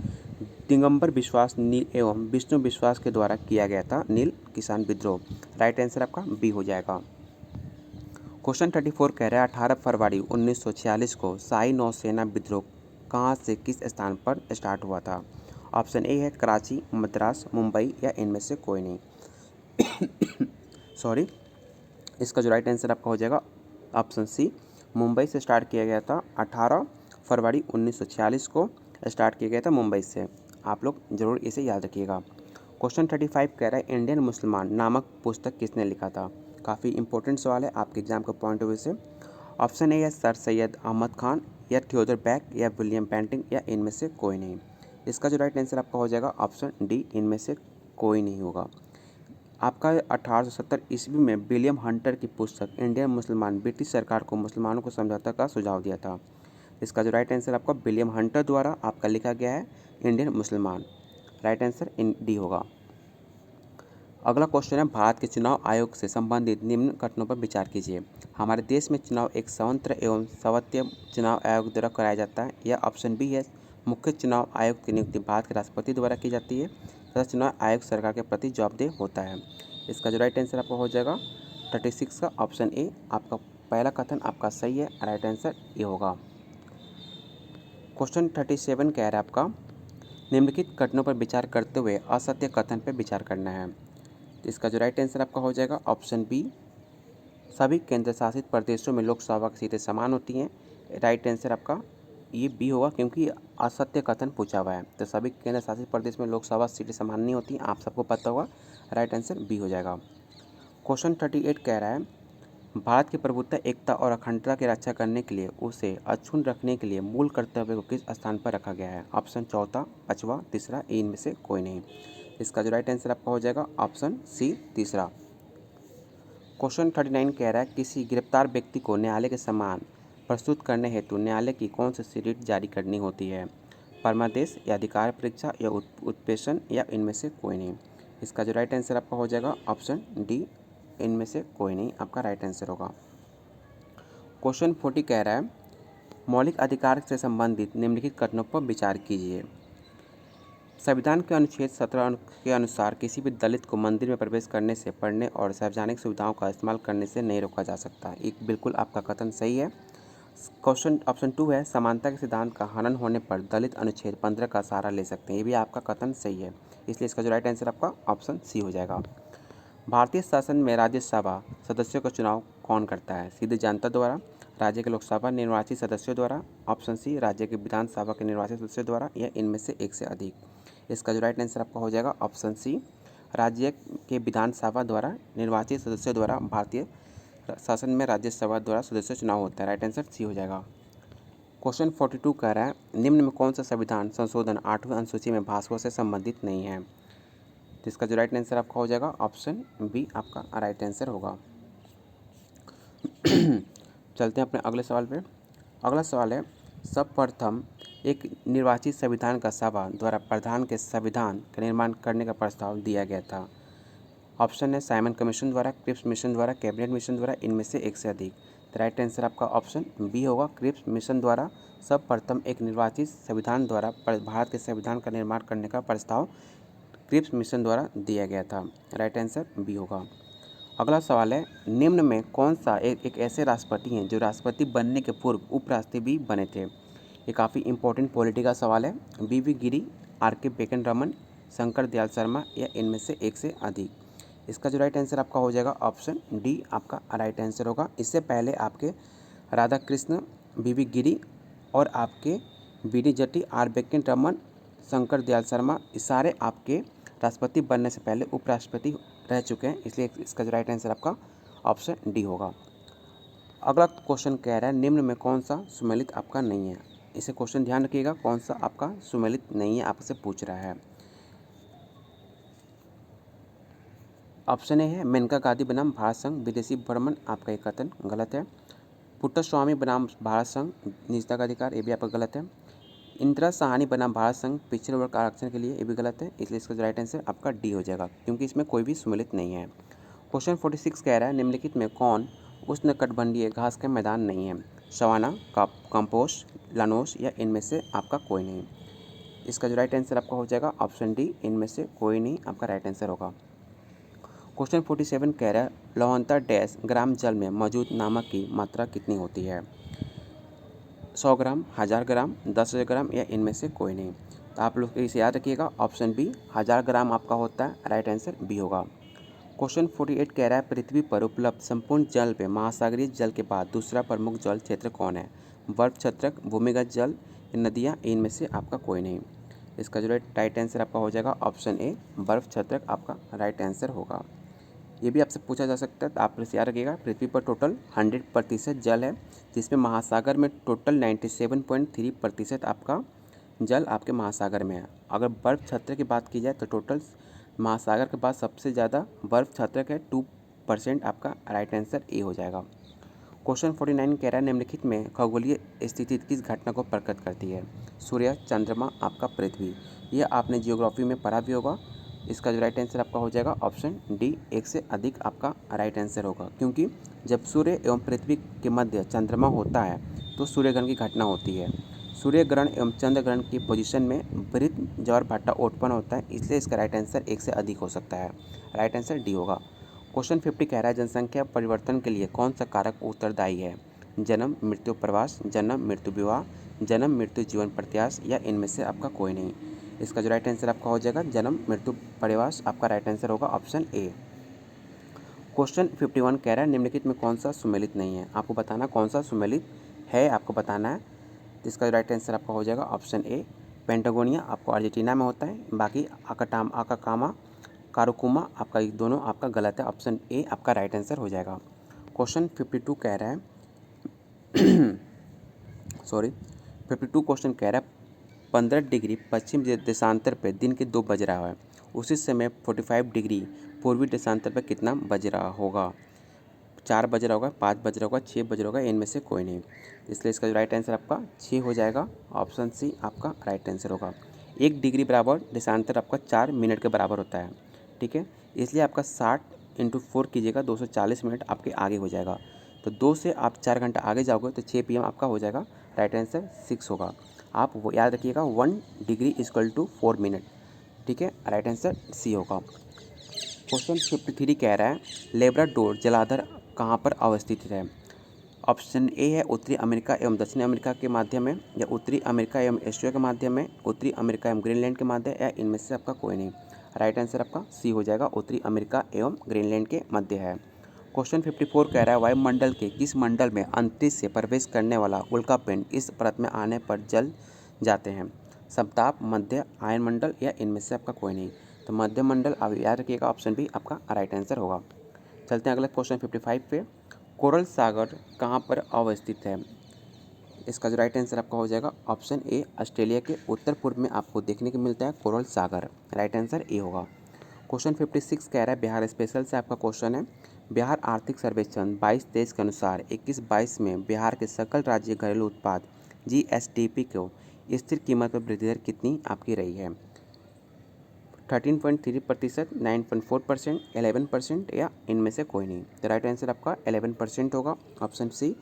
दिगंबर विश्वास नील एवं विष्णु विश्वास के द्वारा किया गया था नील किसान विद्रोह। राइट आंसर आपका बी हो जाएगा। क्वेश्चन 34 कह रहा है 18 फरवरी 1946 को शाही नौसेना विद्रोह कहाँ से किस स्थान पर स्टार्ट हुआ था? ऑप्शन ए है कराची, मद्रास, मुंबई या इनमें से कोई नहीं। सॉरी, इसका जो राइट आंसर आपका हो जाएगा ऑप्शन सी, मुंबई से स्टार्ट किया गया था। 18 फरवरी 1946 को स्टार्ट किया गया था मुंबई से। आप लोग ज़रूर इसे याद रखिएगा। क्वेश्चन 35 कह रहा है इंडियन मुसलमान नामक पुस्तक किसने लिखा था? काफ़ी इंपॉर्टेंट सवाल है आपके एग्जाम के पॉइंट ऑफ व्यू से। ऑप्शन ए है सर सैयद अहमद खान या थियोडर बैक या विलियम पेंटिंग या इनमें से कोई नहीं। इसका जो राइट आंसर आपका हो जाएगा ऑप्शन डी, इनमें से कोई नहीं होगा। आपका 1870 ईस्वी में विलियम हंटर की पुस्तक इंडियन मुसलमान ब्रिटिश सरकार को मुसलमानों को समझौता का सुझाव दिया था। इसका जो राइट आंसर आपका विलियम हंटर द्वारा आपका लिखा गया है इंडियन मुसलमान। राइट आंसर इन डी होगा। अगला क्वेश्चन है भारत के चुनाव आयोग से संबंधित निम्न कथनों पर विचार कीजिए। हमारे देश में चुनाव एक स्वतंत्र एवं स्वायत्त चुनाव आयोग द्वारा कराया जाता है। यह ऑप्शन बी है मुख्य चुनाव आयुक्त की नियुक्ति भारत के राष्ट्रपति द्वारा की जाती है तथा चुनाव आयोग सरकार के प्रति जवाबदेह होता है। इसका जो राइट आंसर आपका हो जाएगा 36 का ऑप्शन ए। आपका पहला कथन आपका सही है, राइट आंसर ये होगा। क्वेश्चन 37 कह रहा है आपका निम्नलिखित कथनों पर विचार करते हुए असत्य कथन पर विचार करना है। तो इसका जो राइट आंसर आपका हो जाएगा ऑप्शन बी, सभी केंद्र शासित प्रदेशों में लोकसभा की सीटें समान होती हैं। राइट आंसर आपका ये बी होगा क्योंकि असत्य कथन पूछा हुआ है। तो सभी केंद्र शासित प्रदेश में लोकसभा सीटें समान नहीं होती, आप सबको पता होगा। राइट आंसर बी हो जाएगा। क्वेश्चन 38 कह रहा है भारत की प्रभुत्व, एकता और अखंडता की रक्षा करने के लिए उसे अक्षुण्ण रखने के लिए मूल कर्तव्य को किस स्थान पर रखा गया है? ऑप्शन चौथा, पाँचवा, तीसरा, इनमें से कोई नहीं। इसका जो राइट आंसर आपका हो जाएगा ऑप्शन सी, तीसरा। क्वेश्चन 39 कह रहा है किसी गिरफ्तार व्यक्ति को न्यायालय के समान प्रस्तुत करने हेतु न्यायालय की कौन सी रिट जारी करनी होती है? परमादेश या अधिकार परीक्षा या उत्प्रेषण या इनमें से कोई नहीं। इसका जो राइट आंसर आपका हो जाएगा ऑप्शन डी, इनमें से कोई नहीं आपका राइट आंसर होगा। क्वेश्चन 40 कह रहा है मौलिक अधिकार से संबंधित निम्नलिखित कथनों पर विचार कीजिए। संविधान के अनुच्छेद 17 के अनुसार किसी भी दलित को मंदिर में प्रवेश करने से, पढ़ने और सार्वजनिक सुविधाओं का इस्तेमाल करने से नहीं रोका जा सकता। एक बिल्कुल आपका कथन सही है। क्वेश्चन ऑप्शन 2 है समानता के सिद्धांत का हनन होने पर दलित अनुच्छेद 15 का सहारा ले सकते हैं। ये भी आपका कथन सही है, इसलिए इसका जो राइट आंसर आपका ऑप्शन सी हो जाएगा। भारतीय शासन में राज्यसभा सदस्यों का चुनाव कौन करता है? सीधे जनता द्वारा, राज्य के लोकसभा निर्वाचित सदस्यों द्वारा, ऑप्शन सी राज्य के विधानसभा के निर्वाचित सदस्यों द्वारा या इनमें से एक से अधिक। इसका जो राइट आंसर आपका हो जाएगा ऑप्शन सी, राज्य के विधानसभा द्वारा निर्वाचित सदस्यों द्वारा भारतीय शासन में राज्यसभा द्वारा सदस्य चुनाव होता है। राइट आंसर सी हो जाएगा। क्वेश्चन 42 कह रहा है निम्न में कौन सा संविधान संशोधन 8वीं अनुसूची में भाषाओं से संबंधित नहीं है? तो इसका जो राइट आंसर आपका हो जाएगा ऑप्शन बी आपका राइट आंसर होगा। चलते हैं अपने अगले सवाल पे। अगला सवाल है सर्वप्रथम एक निर्वाचित संविधान का सभा द्वारा प्रधान के संविधान का निर्माण करने का प्रस्ताव दिया गया था। ऑप्शन है साइमन कमीशन द्वारा, क्रिप्स मिशन द्वारा, कैबिनेट मिशन द्वारा, इनमें से एक से अधिक। तो राइट आंसर आपका ऑप्शन बी होगा, क्रिप्स मिशन द्वारा सर्वप्रथम एक निर्वाचित संविधान द्वारा भारत के संविधान का निर्माण करने का प्रस्ताव क्रिप्स मिशन द्वारा दिया गया था। राइट आंसर बी होगा। अगला सवाल है निम्न में कौन सा एक ऐसे राष्ट्रपति हैं जो राष्ट्रपति बनने के पूर्व उपराष्ट्रपति भी बने थे? ये काफ़ी इंपॉर्टेंट पॉलिटी का सवाल है। बी गिरी, आर.के. वेंकटरमन, शंकर दयाल शर्मा या इनमें से एक से अधिक। इसका जो राइट आंसर आपका हो जाएगा ऑप्शन डी आपका राइट आंसर होगा। इससे पहले आपके राधा कृष्ण, बी गिरी और आपके बी.डी. जट्टी, आर. वेंकटरमन, शंकर दयाल शर्मा, ये सारे आपके राष्ट्रपति बनने से पहले उपराष्ट्रपति रह चुके हैं, इसलिए इसका जो राइट आंसर आपका ऑप्शन डी होगा। अगला क्वेश्चन कह रहा है निम्न में कौन सा सुमेलित आपका नहीं है? इसे क्वेश्चन ध्यान रखिएगा, कौन सा आपका सुमेलित नहीं है आपसे पूछ रहा है। ऑप्शन ए है मेनका गांधी बनाम भारत संघ विदेशी भ्रमण, आपका एक कथन गलत है। पुट्टस्वामी बनाम भारत संघ निजता का अधिकार, ये भी आपका गलत है। इंदिरा साहनी बनाम भारत संघ पिछड़े वर्ग आरक्षण के लिए, ये भी गलत है, इसलिए इसका राइट आंसर आपका डी हो जाएगा क्योंकि इसमें कोई भी सुमेलित नहीं है। क्वेश्चन 46 कह रहा है निम्नलिखित में कौन उष्णकटिबंधीय घास का मैदान नहीं है? सवाना, कंपोस्ट, लानोस या इनमें से आपका कोई नहीं। इसका जो राइट आंसर आपका हो जाएगा ऑप्शन डी, इनमें से कोई नहीं आपका राइट आंसर होगा। क्वेश्चन 47 कह रहा है लवणता डैश ग्राम जल में मौजूद नमक की मात्रा कितनी होती है? 100 ग्राम, 1000 ग्राम, 10,000 ग्राम या इनमें से कोई नहीं। तो आप लोग इसे याद रखिएगा, ऑप्शन बी 1000 ग्राम आपका होता है, राइट आंसर बी होगा। क्वेश्चन 48 कह रहा है पृथ्वी पर उपलब्ध संपूर्ण जल में महासागरीय जल के बाद दूसरा प्रमुख जल क्षेत्र कौन है? बर्फ छत्रक, भूमिगत जल, नदियाँ, इनमें से आपका कोई नहीं। इसका जो राइट आंसर आपका हो जाएगा ऑप्शन ए, बर्फ छत्रक आपका राइट आंसर होगा। ये भी आपसे पूछा जा सकता है, तो आप इसे याद रखिएगा, पृथ्वी पर टोटल 100% जल है, जिसमें महासागर में टोटल 97.3% आपका जल आपके महासागर में है। अगर बर्फ छत्र की बात की जाए तो टोटल महासागर के बाद सबसे ज़्यादा बर्फ छत्रक है, 2% आपका राइट आंसर ए हो जाएगा। क्वेश्चन 49 कह रहा है निम्नलिखित में खगोलीय स्थिति किस घटना को प्रकट करती है? सूर्य, चंद्रमा, आपका पृथ्वी। यह आपने जियोग्राफी में पढ़ा भी होगा। इसका जो राइट आंसर आपका हो जाएगा ऑप्शन डी, एक से अधिक आपका राइट आंसर होगा, क्योंकि जब सूर्य एवं पृथ्वी के मध्य चंद्रमा होता है तो सूर्य ग्रहण की घटना होती है। सूर्य ग्रहण एवं चंद्र ग्रहण की पोजीशन में वृत्त ज्वार भाटा उत्पन्न होता है, इसलिए इसका राइट आंसर एक से अधिक हो सकता है, राइट आंसर डी होगा। क्वेश्चन 50 कह रहा है जनसंख्या परिवर्तन के लिए कौन सा कारक उत्तरदायी है? जन्म, मृत्यु, प्रवास, जन्म, मृत्यु, विवाह, जन्म, मृत्यु, जीवन प्रत्याश या इनमें से आपका कोई नहीं। इसका जो राइट आंसर आपका हो जाएगा जन्म, मृत्यु, प्रवास आपका राइट आंसर होगा ऑप्शन ए। क्वेश्चन 51 कह रहा है निम्नलिखित में कौन सा सुमेलित नहीं है? आपको बताना कौन सा सुमेलित है, आपको बताना है। तो इसका राइट आंसर आपका हो जाएगा ऑप्शन ए, पेंटागोनिया आपको अर्जेंटीना में होता है, बाकी आकाकामा, कारुकुमा आपका ये दोनों आपका गलत है, ऑप्शन ए आपका राइट आंसर हो जाएगा। क्वेश्चन 52 कह रहा है सॉरी 52 क्वेश्चन कह रहा है 15 डिग्री पश्चिम देशांतर पर दिन के 2 बज रहा है, उसी समय 45 डिग्री पूर्वी देशांतर पर कितना बज रहा होगा? 4 बज रहा होगा, 5 बज रहा होगा, 6 बज रहा होगा, इनमें से कोई नहीं। इसलिए इसका जो राइट आंसर आपका 6 हो जाएगा, ऑप्शन सी आपका राइट आंसर होगा। 1 डिग्री बराबर देशांतर आपका 4 मिनट के बराबर होता है, ठीक है, इसलिए आपका 60 × 4 कीजिएगा, 240 मिनट आपके आगे हो जाएगा। तो 2 से आप 4 घंटा आगे जाओगे तो 6 PM आपका हो जाएगा, राइट आंसर 6 होगा। आप वो याद रखिएगा 1 डिग्री = 4 मिनट, ठीक है, राइट आंसर सी होगा। क्वेश्चन 53 कह रहा है लेब्राडोर जलाधर कहाँ पर अवस्थित है? ऑप्शन ए है उत्तरी अमेरिका एवं दक्षिणी अमेरिका के माध्यम में, या उत्तरी अमेरिका एवं एशिया के माध्यम में, उत्तरी अमेरिका एवं ग्रीनलैंड के माध्यम, या इनमें से आपका कोई नहीं। राइट आंसर आपका सी हो जाएगा, उत्तरी अमेरिका एवं ग्रीनलैंड के मध्य है। क्वेश्चन 54 कह रहा है वायुमंडल के किस मंडल में अंतरिक्ष से प्रवेश करने वाला उल्कापिंड इस परत में आने पर जल जाते हैं? समताप, मध्य, आयन मंडल या इनमें से आपका कोई नहीं। तो मध्य मंडल आप याद रखिएगा, ऑप्शन बी आपका राइट आंसर होगा। चलते हैं अगले क्वेश्चन 55 पे। कोरल सागर कहाँ पर अवस्थित है? इसका जो राइट आंसर आपका हो जाएगा ऑप्शन ए, ऑस्ट्रेलिया के उत्तर पूर्व में आपको देखने को मिलता है coral Sagar, right answer A होगा। क्वेश्चन 56 कह रहा है बिहार स्पेशल से आपका क्वेश्चन है। बिहार आर्थिक सर्वेक्षण 22-23 के अनुसार 21-22 में बिहार के सकल राज्य घरेलू उत्पाद GSDP को स्थिर कीमत पर वृद्धि दर कितनी आपकी रही है? 13.3%, 9.4%, 11% या इनमें से कोई नहीं। तो राइट आंसर आपका 11% होगा, ऑप्शन सी।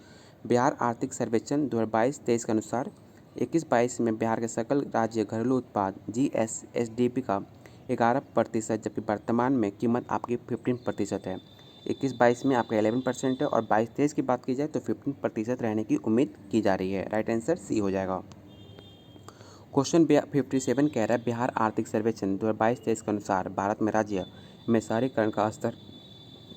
बिहार आर्थिक सर्वेक्षण 2022-23 के अनुसार 21-22 में बिहार के सकल राज्य घरेलू उत्पाद GSDP का 11%, जबकि वर्तमान में कीमत आपकी 15% है। 21-22 में आपका 11% है और 22-23 की बात की जाए तो 15% रहने की उम्मीद की जा रही है, राइट आंसर सी हो जाएगा। क्वेश्चन 57 कह रहा है बिहार आर्थिक सर्वेक्षण 2022-23 के अनुसार भारत में राज्य में शहरीकरण का स्तर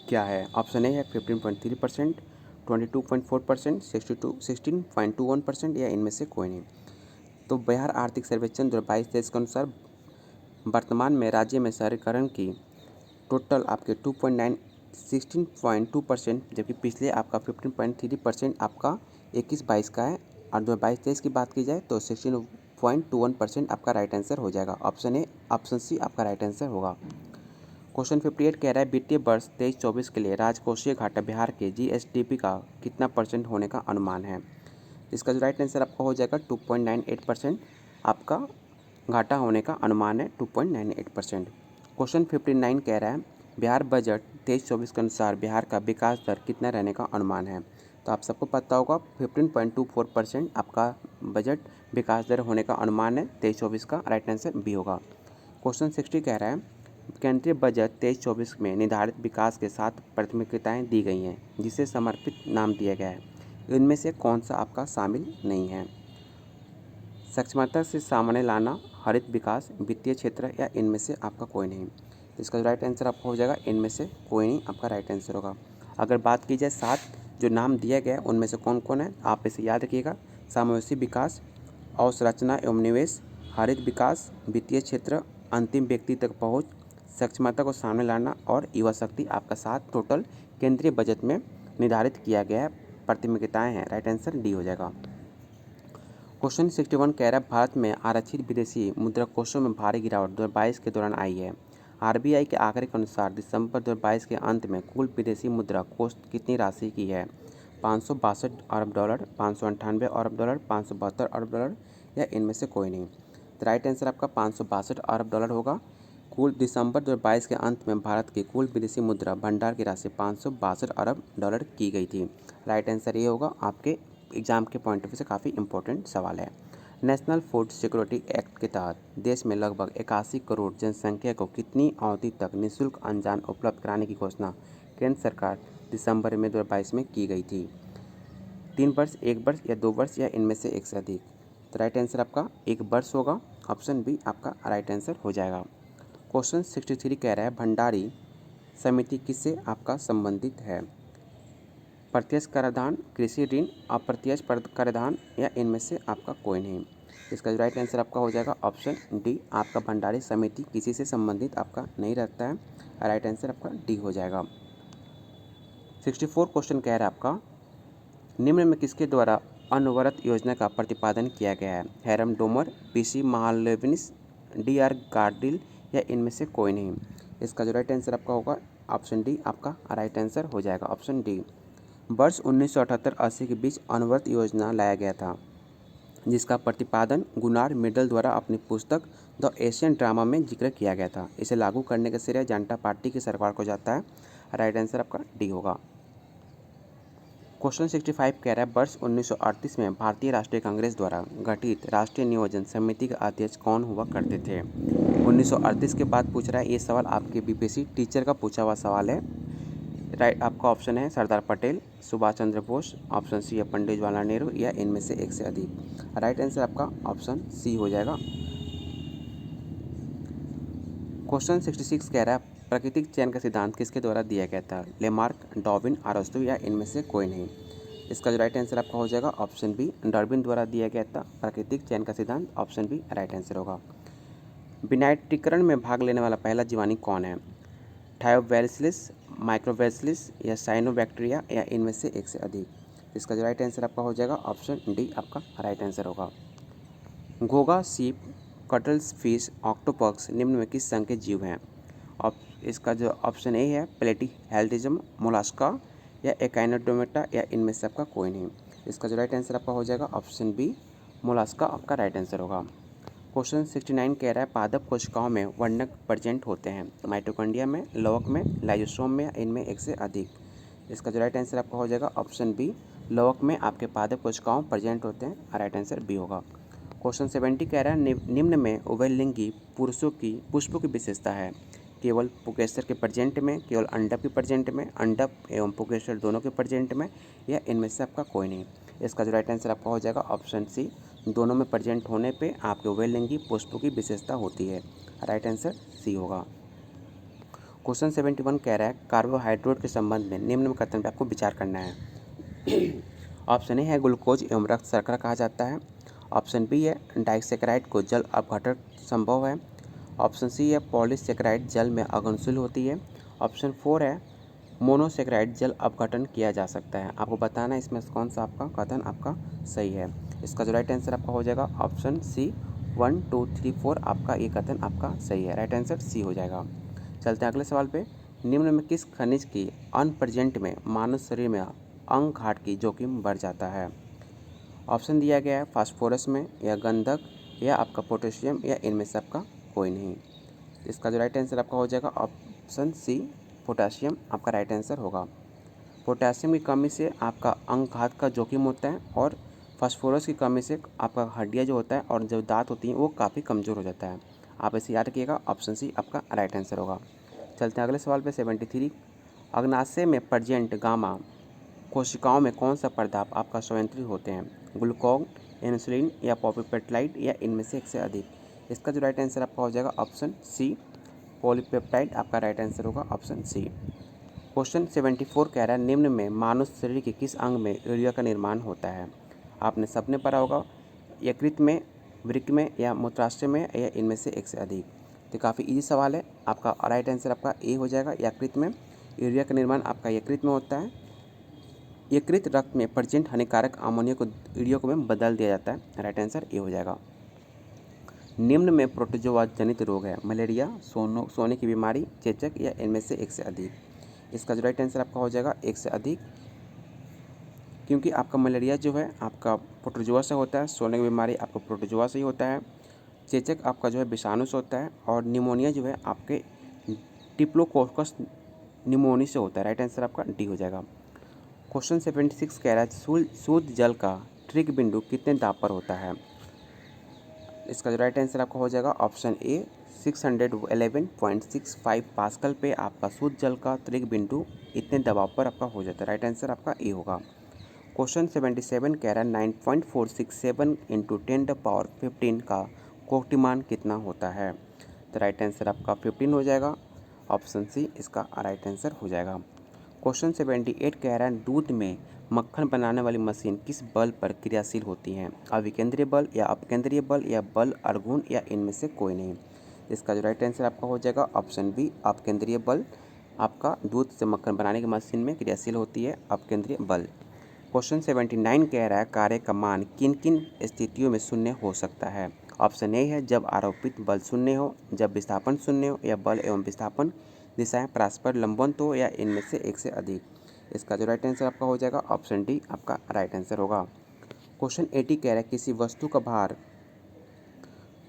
क्या है? ऑप्शन ए है 15.3%, 22.4%, 16.21% या इनमें से कोई नहीं। तो बिहार आर्थिक सर्वेक्षण 2022-23 के अनुसार वर्तमान में राज्य में शहरीकरण की टोटल आपके 16.2%, जबकि पिछले आपका 15.3% आपका 21-22 का है, और 2022-23 की बात की जाए तो 16.21% आपका राइट आंसर हो जाएगा, ऑप्शन ए, ऑप्शन सी आपका राइट आंसर होगा। क्वेश्चन 58 कह रहा है वित्तीय वर्ष 23-24 के लिए राजकोषीय घाटा बिहार के GSDP का कितना % होने का अनुमान है? इसका जो राइट आंसर आपका हो जाएगा 2.98% आपका घाटा होने का अनुमान है, 2.98%। क्वेश्चन 59 कह रहा है बिहार बजट 23-24 के अनुसार बिहार का विकास दर कितना रहने का अनुमान है? तो आप सबको पता होगा 15.24% आपका बजट विकास दर होने का अनुमान है 23-24 का। राइट आंसर बी होगा। क्वेश्चन 60 कह रहा है केंद्रीय बजट 23-24 में निर्धारित विकास के 7 प्राथमिकताएं दी गई हैं जिसे समर्पित नाम दिया गया है। इनमें से कौन सा आपका शामिल नहीं है? सक्षमता से सामने लाना, हरित विकास, वित्तीय क्षेत्र या इनमें से आपका कोई नहीं। इसका जो राइट आंसर आपका हो जाएगा इनमें से कोई नहीं आपका राइट आंसर होगा। अगर बात की जाए 7 जो नाम दिया गया है उनमें से कौन कौन है, आप इसे याद रखिएगा। समावेशी विकास, अवसंरचना एवं निवेश, हरित विकास, वित्तीय क्षेत्र, अंतिम व्यक्ति तक पहुँच, सक्षमता को सामने लाना और युवा शक्ति आपका 7 टोटल केंद्रीय बजट में निर्धारित किया गया है प्राथमिकताएँ हैं। राइट आंसर डी हो जाएगा। क्वेश्चन 61 कह रहा है भारत में आरक्षित विदेशी मुद्रा कोषों में भारी गिरावट 2022 के दौरान आई है। आरबीआई के आंकड़े के अनुसार दिसंबर 2022 के अंत में कुल विदेशी मुद्रा कोष कितनी राशि की है? 562 अरब डॉलर, 598 अरब डॉलर, 572 अरब डॉलर या इनमें से कोई नहीं। तो राइट आंसर आपका 562 अरब डॉलर होगा। कुल दिसंबर 2022 के अंत में भारत की कुल विदेशी मुद्रा भंडार की राशि 562 अरब डॉलर की गई थी। राइट आंसर ये होगा। आपके एग्जाम के पॉइंट ऑफ व्यू से काफ़ी इंपॉर्टेंट सवाल है। नेशनल फूड सिक्योरिटी एक्ट के तहत देश में लगभग 81 करोड़ जनसंख्या को कितनी अवधि तक निःशुल्क अन्न उपलब्ध कराने की घोषणा केंद्र सरकार दिसंबर में 2022 में की गई थी? 3 वर्ष, 1 वर्ष या 2 वर्ष या इनमें से एक से अधिक? तो राइट आंसर आपका 1 वर्ष होगा। ऑप्शन बी आपका राइट आंसर हो जाएगा। क्वेश्चन 63 कह रहा है भंडारी समिति किससे आपका संबंधित है? प्रत्यक्ष कराधान, कृषि ऋण, अप्रत्यक्ष कराधान या इनमें से आपका कोई नहीं। इसका जो राइट आंसर आपका हो जाएगा ऑप्शन डी। आपका भंडारी समिति किसी से संबंधित आपका नहीं रहता है। राइट आंसर आपका डी हो जाएगा। 64 क्वेश्चन कह रहा है आपका निम्न में किसके द्वारा अनवरत योजना का प्रतिपादन किया गया है? Harrod Domar, PC Mahalanobis, D R. Gadgil या इनमें से कोई नहीं। इसका जो राइट आंसर आपका होगा ऑप्शन डी आपका राइट आंसर हो जाएगा। Option D. वर्ष 1978-80 के बीच अनवरत योजना लाया गया था जिसका प्रतिपादन गुनार मिडल द्वारा अपनी पुस्तक द एशियन ड्रामा में जिक्र किया गया था। इसे लागू करने का श्रेय जनता पार्टी की सरकार को जाता है। राइट आंसर आपका डी होगा। क्वेश्चन 65 कह रहा है वर्ष 1938 में भारतीय राष्ट्रीय कांग्रेस द्वारा गठित राष्ट्रीय नियोजन समिति के अध्यक्ष कौन हुआ करते थे? 1938 के बाद पूछ रहा है। ये सवाल आपके बीपीएससी टीचर का पूछा हुआ सवाल है। राइट आपका ऑप्शन है सरदार पटेल, सुभाष चंद्र बोस, ऑप्शन सी है पंडित जवाहरलाल नेहरू या इनमें से एक से अधिक। राइट आंसर आपका ऑप्शन सी हो जाएगा। क्वेश्चन 66 कह रहा है प्राकृतिक चयन का सिद्धांत किसके द्वारा दिया गया था? लेमार्क, डार्विन, अरस्तू या इनमें से कोई नहीं। इसका जो राइट आंसर आपका हो जाएगा ऑप्शन बी। डार्विन द्वारा दिया गया था प्राकृतिक चयन का सिद्धांत। ऑप्शन बी राइट आंसर होगा। विनाइट्रीकरण में भाग लेने वाला पहला जीवाणु कौन है? थायोबैसिलस, माइक्रोबैसिलस या साइनोबैक्टीरिया या इनमें से एक से अधिक। इसका जो राइट आंसर आपका हो जाएगा ऑप्शन डी आपका राइट आंसर होगा। घोंघा, सीप, कटल्स फिश, ऑक्टोपस निम्न में किस संघ के जीव हैं? इसका जो ऑप्शन ए है प्लेटीहेल्मिंथ्स, मोलस्का या एकाइनोडर्मेटा या इनमें से आपका कोई नहीं। इसका जो राइट आंसर आपका हो जाएगा ऑप्शन बी मोलस्का आपका राइट आंसर होगा। क्वेश्चन 69 कह रहा है पादप कोशिकाओं में वर्णक प्रेजेंट होते हैं माइटोकॉन्ड्रिया में, लवक में, लाइसोसोम में या इनमें एक से अधिक। इसका जो राइट आंसर आपका हो जाएगा ऑप्शन बी लवक में आपके पादप कोशिकाओं प्रेजेंट होते हैं। राइट आंसर बी होगा। क्वेश्चन 70 कह रहा है निम्न में उभयलिंगी पुरुषों की पुष्पों की विशेषता है? केवल पुकेसर के प्रेजेंट में, केवल अंडप के प्रेजेंट में, अंडप एवं पुकेसर दोनों के प्रेजेंट में या इनमें से आपका कोई नहीं। इसका जो राइट आंसर आपका हो जाएगा ऑप्शन सी दोनों में प्रेजेंट होने पे आपके उभयलिंगी पुष्पों की विशेषता होती है। राइट आंसर सी होगा। क्वेश्चन 71 कह रहा है कार्बोहाइड्रेट के संबंध में निम्न में कथन पे आपको विचार करना है। ऑप्शन ए है ग्लूकोज एवं रक्त शर्करा कहा जाता है। ऑप्शन बी है डाइसेकेराइड को जल अपघटन संभव है। ऑप्शन सी है पॉलीसेकेराइड जल में अघुलनशील होती है। ऑप्शन 4 है मोनोसेकेराइड जल अपघटन किया जा सकता है। आपको बताना है इसमें कौन सा आपका कथन आपका सही है। इसका जो राइट आंसर आपका हो जाएगा ऑप्शन सी 1, 2, 3, 4 आपका ये कथन आपका सही है। राइट आंसर सी हो जाएगा। चलते हैं अगले सवाल पे। निम्न में किस खनिज की अनप्रेजेंट में मानव शरीर में अंग घाट की जोखिम बढ़ जाता है? ऑप्शन दिया गया है फास्फोरस में या गंधक या आपका पोटेशियम या इनमें से आपका कोई नहीं। इसका जो राइट आंसर आपका हो जाएगा ऑप्शन सी पोटेशियम आपका राइट आंसर होगा। पोटेशियम की कमी से आपका अंग घात का जोखिम होता है और फास्फोरस की कमी से आपका हड्डियाँ जो होता है और जो दांत होती हैं वो काफ़ी कमज़ोर हो जाता है। आप इसे याद रखिएगा, ऑप्शन सी आपका राइट आंसर होगा। चलते हैं अगले सवाल पे 73। अग्नाशय में प्रेजेंट गामा कोशिकाओं में कौन सा पदार्थ आपका स्वयंक्रिय होते हैं? ग्लूकोन, इंसुलिन या पॉलीपेप्टाइड या इनमें से एक से अधिक? इसका जो राइट आंसर आपका हो जाएगा ऑप्शन सी, पॉलीपेप्टाइड आपका राइट आंसर होगा, ऑप्शन सी। क्वेश्चन 74 कह रहा है निम्न में मानव शरीर के किस अंग में यूरिया का निर्माण होता है? आपने सबने पढ़ा होगा, यकृत में, वृक्क में या मूत्राशय में या इनमें से एक से अधिक? तो काफ़ी इजी सवाल है। आपका राइट आंसर आपका ए हो जाएगा, यकृत में। यूरिया का निर्माण आपका यकृत में होता है। यकृत रक्त में प्रेजेंट हानिकारक अमोनिया को यूरिया में बदल दिया जाता है। राइट आंसर ए हो जाएगा। निम्न में प्रोटोजोआ जनित रोग है? मलेरिया, सोने की बीमारी, चेचक या इनमें से एक से अधिक? इसका जो राइट आंसर आपका हो जाएगा एक से अधिक, क्योंकि आपका मलेरिया जो है आपका प्रोटोजोआ से होता है, सोने की बीमारी आपका प्रोटोजोआ से ही होता है, चेचक आपका जो है विषाणु से होता है, और निमोनिया जो है आपके डिप्लोकोकस निमोनी से होता है। राइट आंसर आपका डी हो जाएगा। क्वेश्चन 76 कह रहा है शुद्ध जल का ट्रिग बिंदु कितने दाब पर होता है? इसका जो राइट आंसर आपका हो जाएगा ऑप्शन ए, 611.65 पास्कल पे आपका शुद्ध जल का त्रिग बिंदु इतने दबाव पर आपका हो जाता है। राइट आंसर आपका ए होगा। क्वेश्चन 77 कह रहा है 9.467 इंटू 10⁻15 का कोटिमान कितना होता है? तो राइट आंसर आपका 15 हो जाएगा, ऑप्शन सी इसका राइट आंसर हो जाएगा। क्वेश्चन 78 कह रहा है दूध में मक्खन बनाने वाली मशीन किस बल पर क्रियाशील होती है? अविकेंद्रीय बल या अपकेंद्रीय बल या बल अर्गुण या इनमें से कोई नहीं? इसका जो राइट आंसर आपका हो जाएगा ऑप्शन बी, अपकेंद्रीय बल आपका दूध से मक्खन बनाने की मशीन में क्रियाशील होती है, अपकेंद्रीय बल। क्वेश्चन 79 कह रहा है कार्य का मान किन किन स्थितियों में शून्य हो सकता है? ऑप्शन ए है जब आरोपित बल शून्य हो, जब विस्थापन शून्य हो, या बल एवं विस्थापन दिशाएं परस्पर लंबवत हो, या इनमें से एक से अधिक? इसका जो राइट आंसर आपका हो जाएगा ऑप्शन डी आपका राइट आंसर होगा। क्वेश्चन 80 कह रहा है किसी वस्तु का भार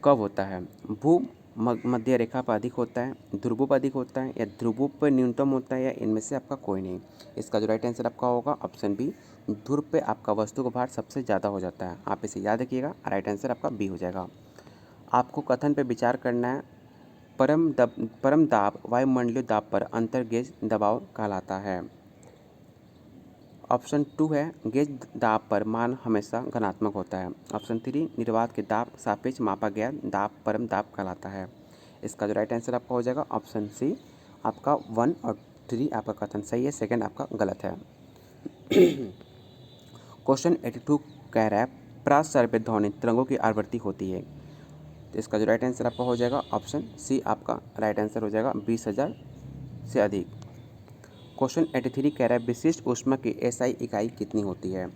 कब होता है? भू मध्य रेखा पर अधिक होता है, ध्रुवों पर अधिक होता है, या ध्रुवों पर न्यूनतम होता है, या इनमें से आपका कोई नहीं? इसका जो राइट आंसर आपका होगा ऑप्शन बी, ध्रुव पे आपका वस्तु का भार सबसे ज़्यादा हो जाता है। आप इसे याद रखिएगा, राइट आंसर आपका बी हो जाएगा। आपको कथन पे विचार करना है। परम दाब वायुमंडलीय दाब पर अंतर गेज दबाव कहलाता है। ऑप्शन 2 है गेज दाब पर मान हमेशा धनात्मक होता है। ऑप्शन 3 निर्वात के दाब सापेक्ष मापा गया दाब परम दाब कहलाता है। इसका जो राइट आंसर आपका हो जाएगा ऑप्शन सी, आपका 1 और 3 आपका कथन सही है, सेकंड आपका गलत है। क्वेश्चन 82 कह रहा है प्रासर्पित ध्वनि तरंगों की आवृत्ति होती है। तो इसका जो राइट आंसर आपका हो जाएगा ऑप्शन सी आपका राइट आंसर हो जाएगा 20,000 से अधिक। क्वेश्चन 83 कह रहा है विशिष्ट ऊष्मा की एसआई इकाई कितनी होती है?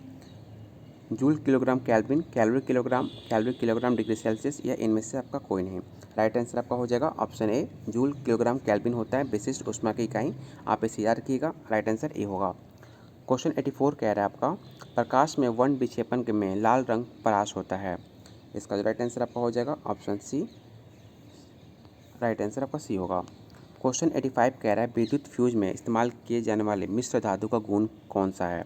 Joule kilogram kelvin, calorie kilogram degree Celsius, या इनमें से आपका कोई नहीं? राइट आंसर आपका हो जाएगा option A, joule kilogram kelvin होता है विशिष्ट ऊष्मा की इकाई। आप इसे याद रखिएगा, राइट आंसर ए होगा। क्वेश्चन 84 कह रहा है आपका प्रकाश में वर्ण विक्षेपण में लाल रंग परास होता है। इसका जो राइट आंसर आपका हो जाएगा ऑप्शन सी, राइट आंसर आपका सी होगा। क्वेश्चन 85 कह रहा है विद्युत फ्यूज में इस्तेमाल किए जाने वाले मिश्र धातु का गुण कौन सा है?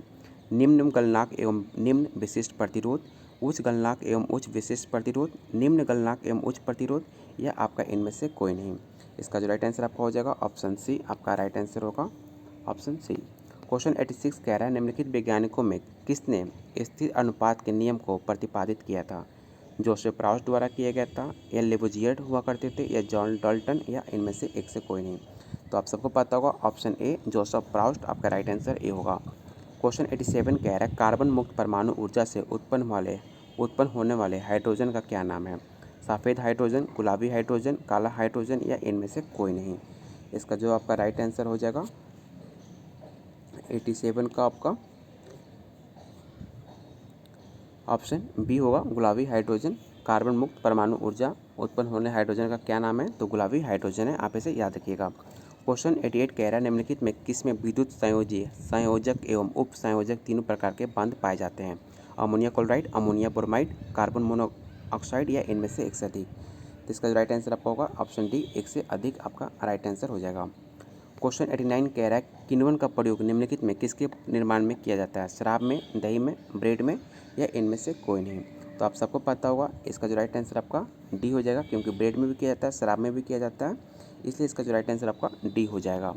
निम्न गलनांक एवं निम्न विशिष्ट प्रतिरोध, उच्च गलनांक एवं उच्च विशिष्ट प्रतिरोध, निम्न गलनांक एवं उच्च प्रतिरोध, या आपका इनमें से कोई नहीं? इसका जो राइट आंसर आपका हो जाएगा ऑप्शन सी आपका राइट आंसर होगा, ऑप्शन सी। क्वेश्चन 86 कह रहा है निम्नलिखित वैज्ञानिकों में किसने स्थिर अनुपात के नियम को प्रतिपादित किया था? जोसेफ प्राउस्ट द्वारा किया गया था, या लेबुजियर हुआ करते थे, या जॉन डाल्टन, या इनमें से एक से कोई नहीं? तो आप सबको पता होगा ऑप्शन ए जोसेफ प्राउस्ट आपका राइट आंसर ए होगा। क्वेश्चन 87 कह रहा है कार्बन मुक्त परमाणु ऊर्जा से उत्पन्न होने वाले हाइड्रोजन का क्या नाम है? सफ़ेद हाइड्रोजन, गुलाबी हाइड्रोजन, काला हाइड्रोजन, या इनमें से कोई नहीं? इसका जो आपका राइट आंसर हो जाएगा 87 का आपका ऑप्शन बी होगा, गुलाबी हाइड्रोजन। कार्बन मुक्त परमाणु ऊर्जा उत्पन्न होने हाइड्रोजन का क्या नाम है? तो गुलाबी हाइड्रोजन है, आप इसे याद रखिएगा। क्वेश्चन 88 कह रहा है निम्नलिखित में किसमें विद्युत संयोजक एवं उप संयोजक तीनों प्रकार के बंध पाए जाते हैं? Ammonia chloride, ammonia bromide, carbon monoxide, या इनमें से एक से अधिक? तो इसका राइट आंसर आपका होगा ऑप्शन डी, एक से अधिक आपका राइट आंसर हो जाएगा। क्वेश्चन 89 कह रहा है किण्वन का प्रयोग निम्नलिखित में किसके निर्माण में किया जाता है? शराब में, दही में, ब्रेड में या इनमें से कोई नहीं। तो आप सबको पता होगा इसका जो राइट आंसर आपका डी हो जाएगा, क्योंकि ब्रेड में भी किया जाता है, शराब में भी किया जाता है, इसलिए इसका जो राइट आंसर आपका डी हो जाएगा।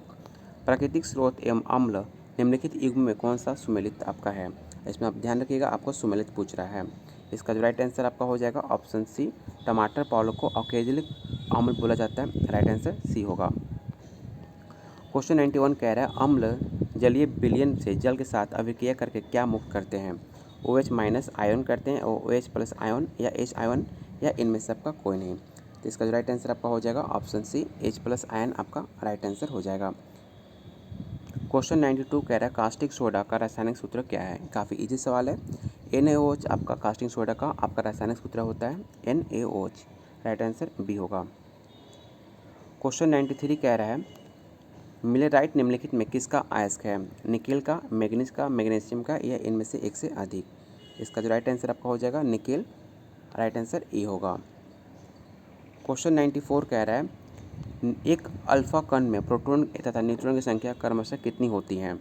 प्राकृतिक स्रोत एवं अम्ल निम्नलिखित युग्म में कौन सा सुमेलित आपका है? इसमें आप ध्यान रखिएगा, आपको सुमेलित पूछ रहा है। इसका जो राइट आंसर आपका हो जाएगा ऑप्शन सी, टमाटर पाउडर को ऑक्जेलिक अम्ल बोला जाता है, राइट आंसर सी होगा। क्वेश्चन 91 कह रहा है अम्ल जलीय विलयन से जल के साथ अभिक्रिया करके क्या मुक्त करते हैं? OH माइनस आयन करते हैं, और OH प्लस आयन या H आयन या इनमें से आपका कोई नहीं। तो इसका जो राइट आंसर आपका हो जाएगा option C, H plus ion आपका राइट आंसर हो जाएगा। क्वेश्चन 92 कह रहा है कास्टिक सोडा का रासायनिक सूत्र क्या है? काफ़ी इजी सवाल है। NaOH आपका कास्टिक सोडा का आपका रासायनिक सूत्र होता है NaOH, राइट आंसर बी होगा। क्वेश्चन 93 कह रहा है मिलेराइट निम्नलिखित में किसका अयस्क है? निकेल का, मैग्नीज का, मैग्नीशियम का या इनमें से एक से अधिक। इसका जो राइट आंसर आपका हो जाएगा निकेल, राइट आंसर ए होगा। क्वेश्चन 94 कह रहा है एक अल्फा कण में प्रोटॉन तथा न्यूट्रॉन की संख्या क्रमशः कितनी होती है?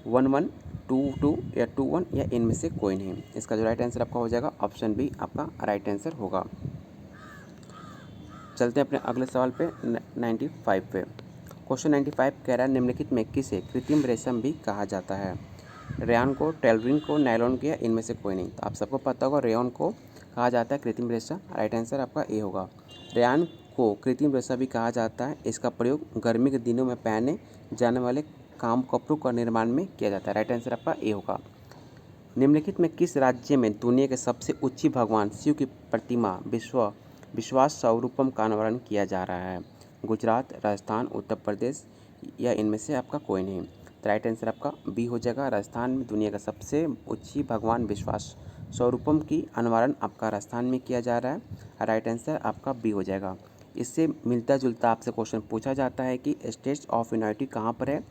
1 1, 2 2 या 2 1 या इनमें से कोई नहीं। इसका जो राइट आंसर आपका हो जाएगा ऑप्शन बी आपका राइट आंसर होगा। चलते हैं अपने अगले सवाल पे 95 पे। क्वेश्चन 95 कह रहा है निम्नलिखित में किसे कृत्रिम रेशम भी कहा जाता है? रेयन को, टेलरिन को, नायलॉन को या इनमें से कोई नहीं। तो आप सबको पता होगा रेयन को कहा जाता है कृत्रिम रेशा, राइट आंसर आपका ए होगा। रेयन को कृत्रिम रेशा भी कहा जाता है, इसका प्रयोग गर्मी के दिनों में पहने जाने वाले काम कपड़ों का निर्माण में किया जाता है, राइट आंसर आपका ए होगा। निम्नलिखित में किस राज्य में दुनिया के सबसे ऊंची भगवान शिव की प्रतिमा विश्वास स्वरूपम का अनावरण किया जा रहा है? गुजरात, राजस्थान, उत्तर प्रदेश या इनमें से आपका कोई नहीं। तो राइट आंसर आपका बी हो जाएगा। राजस्थान में दुनिया का सबसे ऊंची भगवान विश्वास स्वरूपम की अनावरण आपका राजस्थान में किया जा रहा है, राइट आंसर आपका बी हो जाएगा। इससे मिलता जुलता आपसे क्वेश्चन पूछा जाता है कि स्टेच्यू ऑफ यूनिटी कहाँ पर है?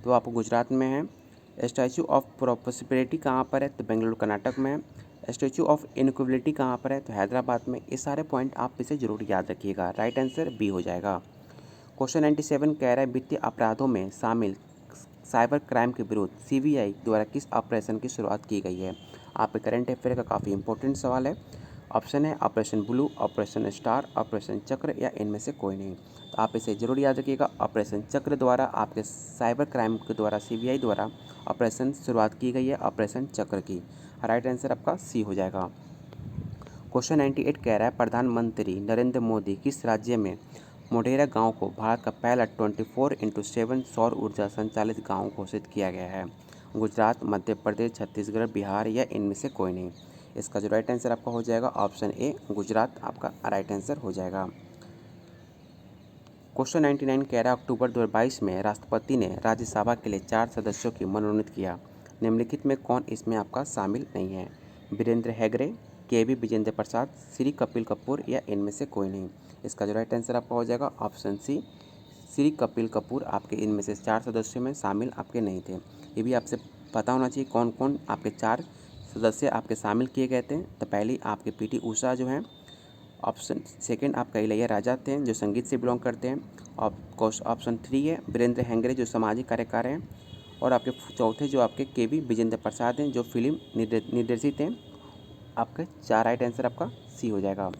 तो आपको गुजरात में है। स्टैचू ऑफ प्रॉस्पेरिटी कहाँ पर है? तो बेंगलुरु कर्नाटक में है। स्टैचू ऑफ इनक्विबिलिटी कहाँ पर है? तो हैदराबाद में। ये सारे पॉइंट आप इसे जरूर याद रखिएगा, राइट आंसर बी हो जाएगा। क्वेश्चन 97 कह रहा है वित्तीय अपराधों में शामिल साइबर क्राइम के विरुद्ध CBI द्वारा किस ऑपरेशन की शुरुआत की गई है? आपके करंट अफेयर का काफ़ी इंपॉर्टेंट सवाल है। ऑप्शन है operation blue, operation star, operation चक्र या इनमें से कोई नहीं। तो आप इसे जरूर याद रखिएगा, ऑपरेशन चक्र द्वारा आपके साइबर क्राइम के द्वारा CBI द्वारा ऑपरेशन शुरुआत की गई है, ऑपरेशन चक्र की, राइट आंसर आपका सी हो जाएगा। क्वेश्चन 98 कह रहा है प्रधानमंत्री नरेंद्र मोदी किस राज्य में मोढेरा गांव को भारत का पहला 24x7 सौर ऊर्जा संचालित गांव घोषित किया गया है? गुजरात, मध्य प्रदेश, छत्तीसगढ़, बिहार या इनमें से कोई नहीं। इसका जो राइट आंसर आपका हो जाएगा ऑप्शन ए, गुजरात आपका राइट आंसर हो जाएगा। क्वेश्चन 99 कह रहा है अक्टूबर 2022 में राष्ट्रपति ने राज्यसभा के लिए 4 सदस्यों की मनोनीत किया, निम्नलिखित में कौन इसमें आपका शामिल नहीं है? वीरेंद्र हेगड़े, KV विजेंद्र प्रसाद, श्री कपिल कपूर या इनमें से कोई नहीं। इसका जो राइट आंसर आपका हो जाएगा ऑप्शन सी, श्री कपिल कपूर आपके इनमें से 4 सदस्यों में शामिल आपके नहीं थे। ये भी आपसे पता होना चाहिए कौन कौन आपके 4 सदस्य आपके शामिल किए गए थे। तो पहली आपके PT उषा जो हैं, ऑप्शन सेकंड आपका इलैया राजा थे जो संगीत से बिलोंग करते हैं, और ऑप्शन 3 है वीरेंद्र हेगड़े जो सामाजिक कार्यकार हैं, और आपके चौथे जो आपके KV विजेंद्र प्रसाद हैं जो फिल्म निर्देशित हैं। आपके 4 राइट आंसर आपका सी हो जाएगा।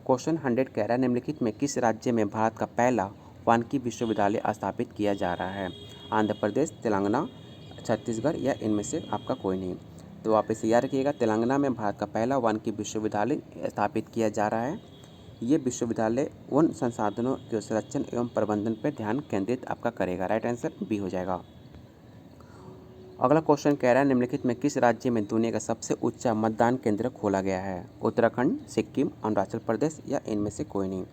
क्वेश्चन 100 कह रहा है निम्नलिखित में किस राज्य में भारत का पहला वानिकी विश्वविद्यालय स्थापित किया जा रहा है? आंध्र प्रदेश, तेलंगाना, छत्तीसगढ़ या इनमें से आपका कोई नहीं। तो आप इसे याद रखिएगा, तेलंगाना में भारत का पहला वानिकी विश्वविद्यालय स्थापित किया जा रहा है। ये विश्वविद्यालय वन संसाधनों के संरक्षण एवं प्रबंधन पर ध्यान केंद्रित आपका करेगा, राइट आंसर बी हो जाएगा। अगला क्वेश्चन कह रहा है निम्नलिखित में किस राज्य में दुनिया का सबसे ऊंचा मतदान केंद्र खोला गया है? उत्तराखंड, सिक्किम, अरुणाचल प्रदेश या इनमें से कोई नहीं।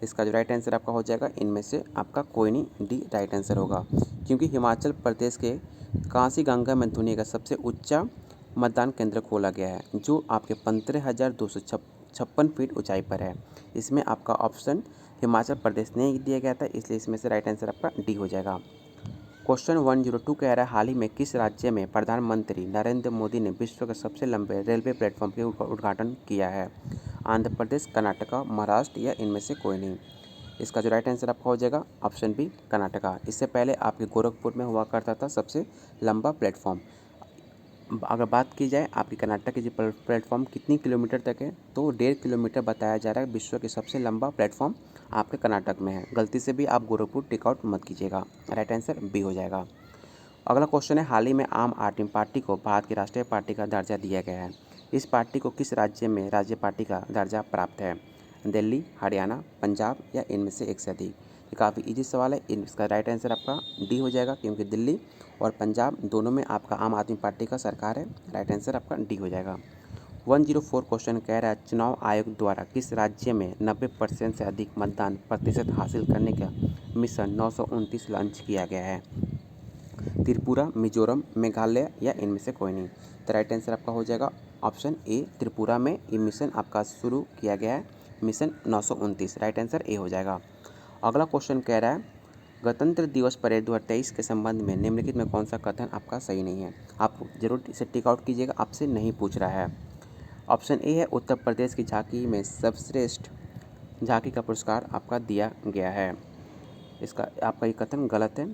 इसका जो राइट आंसर आपका हो जाएगा इनमें से आपका कोई नहीं, डी राइट आंसर होगा, क्योंकि हिमाचल प्रदेश के कांसी गंगा में दुनिया का सबसे ऊंचा मतदान केंद्र खोला गया है, जो आपके 15,256 फीट ऊंचाई पर है। इसमें आपका ऑप्शन हिमाचल प्रदेश नहीं दिया गया था, इसलिए इसमें से राइट आंसर आपका डी हो जाएगा। क्वेश्चन 102 कह रहा है हाल ही में किस राज्य में प्रधानमंत्री नरेंद्र मोदी ने विश्व के सबसे लंबे रेलवे प्लेटफॉर्म के उद्घाटन किया है? आंध्र प्रदेश, कर्नाटका, महाराष्ट्र या इनमें से कोई नहीं। इसका जो राइट आंसर आपका हो जाएगा ऑप्शन बी कर्नाटका। इससे पहले आपके गोरखपुर में हुआ करता था सबसे लंबा प्लेटफॉर्म। अगर बात की जाए आपकी कर्नाटक की जो प्लेटफॉर्म कितनी किलोमीटर तक है, तो 1.5 किलोमीटर बताया जा रहा है। विश्व के सबसे लंबा प्लेटफॉर्म आपके कर्नाटक में है। गलती से भी आप गोरखपुर टिक आउट मत कीजिएगा, राइट आंसर बी हो जाएगा। अगला क्वेश्चन है, हाल ही में आम आदमी पार्टी को भारत की राष्ट्रीय पार्टी का दर्जा दिया गया है। इस पार्टी को किस राज्य में राज्य पार्टी का दर्जा प्राप्त है? दिल्ली, हरियाणा, पंजाब या इनमें से एक से अधिक? ये काफ़ी इजी सवाल है। इसका राइट आंसर आपका डी हो जाएगा, क्योंकि दिल्ली और पंजाब दोनों में आपका आम आदमी पार्टी का सरकार है। राइट आंसर आपका डी हो जाएगा। 104 क्वेश्चन कह रहा है, चुनाव आयोग द्वारा किस राज्य में 90% से अधिक मतदान प्रतिशत हासिल करने का मिशन 929 लॉन्च किया गया है? त्रिपुरा, मिजोरम, मेघालय या इनमें से कोई नहीं? तो राइट आंसर आपका हो जाएगा ऑप्शन ए, त्रिपुरा में ये मिशन आपका शुरू किया गया है, मिशन 929। राइट आंसर ए हो जाएगा। अगला क्वेश्चन कह रहा है, गणतंत्र दिवस परेड 2023 के संबंध में निम्नलिखित में कौन सा कथन आपका सही नहीं है? आप जरूर इसे टिक आउट कीजिएगा, आपसे नहीं पूछ रहा है। ऑप्शन ए है, उत्तर प्रदेश की झांकी में सर्वश्रेष्ठ झांकी का पुरस्कार आपका दिया गया है। इसका आपका ये कथन गलत है।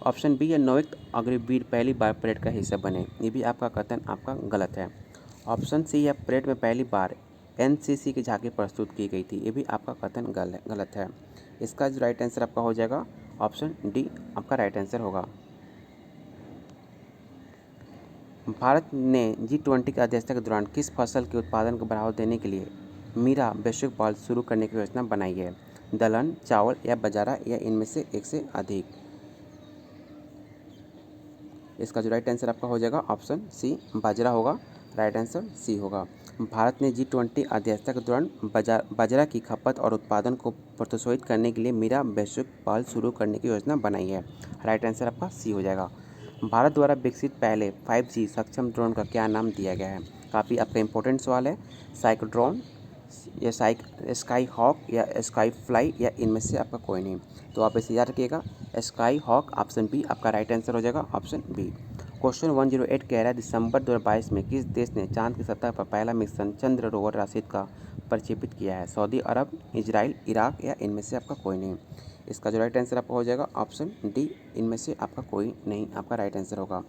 ऑप्शन बी है, नौयुक्त अग्निवीर पहली बार परेड का हिस्सा बने। ये भी आपका कथन आपका गलत है। ऑप्शन सी है, परेड में पहली बार एनसीसी की झांकी प्रस्तुत की गई थी। ये भी आपका कथन गलत है। इसका जो राइट आंसर आपका हो जाएगा ऑप्शन डी आपका राइट आंसर होगा। भारत ने G20 की अध्यक्षता के दौरान किस फसल के उत्पादन को बढ़ावा देने के लिए मीरा वैश्विक पहल शुरू करने की योजना बनाई है? दलहन, चावल या बाजरा या इनमें से एक से अधिक? इसका जो राइट आंसर आपका हो जाएगा ऑप्शन सी बाजरा होगा। राइट आंसर सी होगा। भारत ने G20 अध्यक्षता के दौरान बाजरा की खपत और उत्पादन को प्रोत्साहित करने के लिए मीरा वैश्विक पहल शुरू करने की योजना बनाई है। राइट आंसर आपका सी हो जाएगा। भारत द्वारा विकसित पहले 5G सक्षम ड्रोन का क्या नाम दिया गया है? काफ़ी आपका इंपॉर्टेंट सवाल है। साइक्लोट्रॉन या स्काई हॉक या स्काई फ्लाई या इनमें से आपका कोई नहीं? तो आप इसे याद रखिएगा, स्काई हॉक ऑप्शन बी आपका राइट आंसर हो जाएगा, ऑप्शन बी। क्वेश्चन 108 कह रहा है, दिसंबर 2022 में किस देश ने चांद की सतह पर पहला मिशन चंद्र रोवर राशिद का प्रक्षेपित किया है? सऊदी अरब, इजराइल, इराक या इनमें से आपका कोई नहीं? इसका जो राइट आंसर आपका हो जाएगा ऑप्शन डी, इनमें से आपका कोई नहीं आपका राइट आंसर होगा।